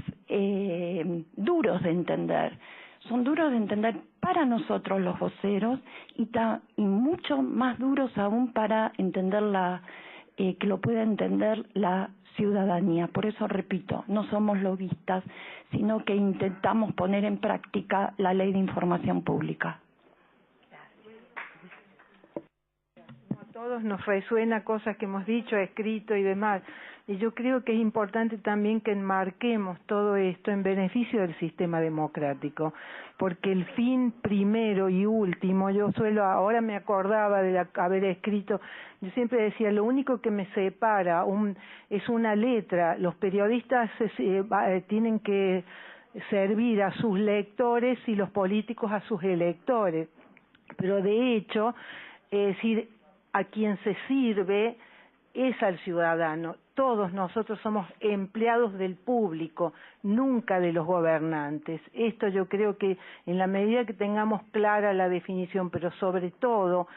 duros de entender. Son duros de entender para nosotros los voceros y mucho más duros aún para entender que lo pueda entender la ciudadanía. Por eso repito, no somos lobistas, sino que intentamos poner en práctica la Ley de Información Pública. A todos nos resuena cosas que hemos dicho, escrito y demás. Y yo creo que es importante también que enmarquemos todo esto en beneficio del sistema democrático, porque el fin primero y último, ahora me acordaba de haber escrito, yo siempre decía, lo único que me separa es una letra. Los periodistas tienen que servir a sus lectores y los políticos a sus electores, pero de hecho, es decir, a quien se sirve es al ciudadano. Todos nosotros somos empleados del público, nunca de los gobernantes. Esto yo creo que en la medida que tengamos clara la definición, pero sobre todo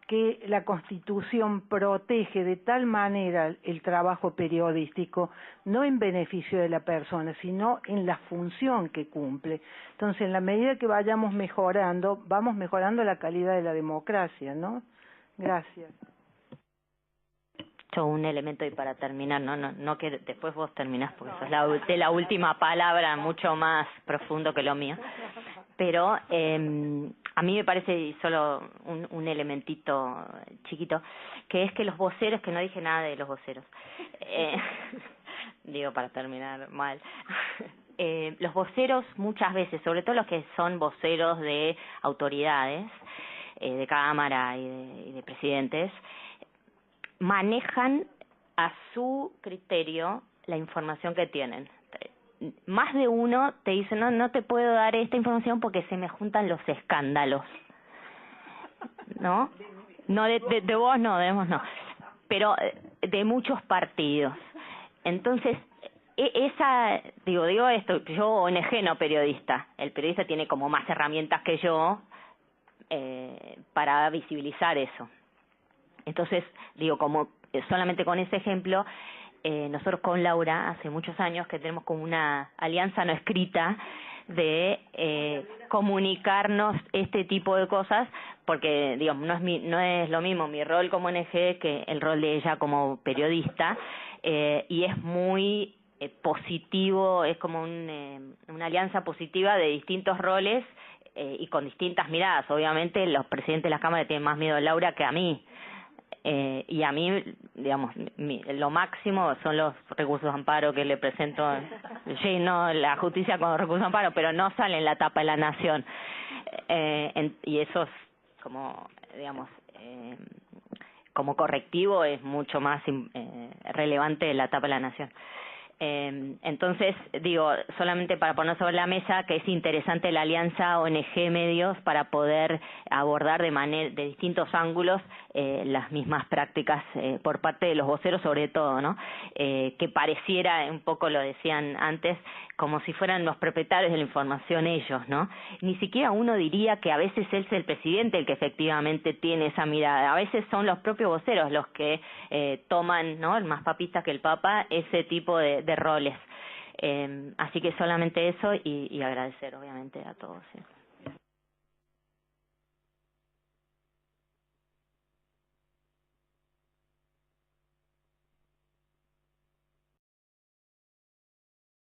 que la Constitución protege de tal manera el trabajo periodístico, no en beneficio de la persona, sino en la función que cumple. Entonces, en la medida que vamos mejorando la calidad de la democracia, ¿no? Gracias. Un elemento, y para terminar, no que después vos terminás, porque eso es la última palabra, mucho más profundo que lo mío, pero a mí me parece solo un elementito chiquito, que es que los voceros, que no dije nada de los voceros, digo para terminar mal, los voceros muchas veces, sobre todo los que son voceros de autoridades, de cámara y de presidentes, manejan a su criterio la información que tienen. Más de uno te dice, no te puedo dar esta información porque se me juntan los escándalos, ¿no? No de vos no, de vos no, pero de muchos partidos. Entonces, digo esto, yo ONG, no periodista. El periodista tiene como más herramientas que yo para visibilizar eso. Entonces, digo, como solamente con ese ejemplo, nosotros con Laura, hace muchos años que tenemos como una alianza no escrita de comunicarnos este tipo de cosas, porque, digamos, no es lo mismo mi rol como ONG que el rol de ella como periodista, y es muy positivo, es como una alianza positiva de distintos roles y con distintas miradas. Obviamente, los presidentes de las cámaras tienen más miedo a Laura que a mí. Y a mí, digamos, lo máximo son los recursos de amparo que le presento. Sí, no, la justicia con recursos de amparo, pero no sale en la tapa de La Nación. Y eso es como, digamos, como correctivo es mucho más relevante en la tapa de La Nación. Entonces, digo, solamente para poner sobre la mesa que es interesante la alianza ONG Medios para poder abordar de distintos ángulos las mismas prácticas por parte de los voceros, sobre todo, ¿no? Que pareciera, un poco lo decían antes, como si fueran los propietarios de la información ellos, ¿no? Ni siquiera uno diría que a veces es el presidente el que efectivamente tiene esa mirada. A veces son los propios voceros los que toman, ¿no? El más papista que el Papa, ese tipo de roles. Así que solamente eso y agradecer, obviamente, a todos. ¿Sí?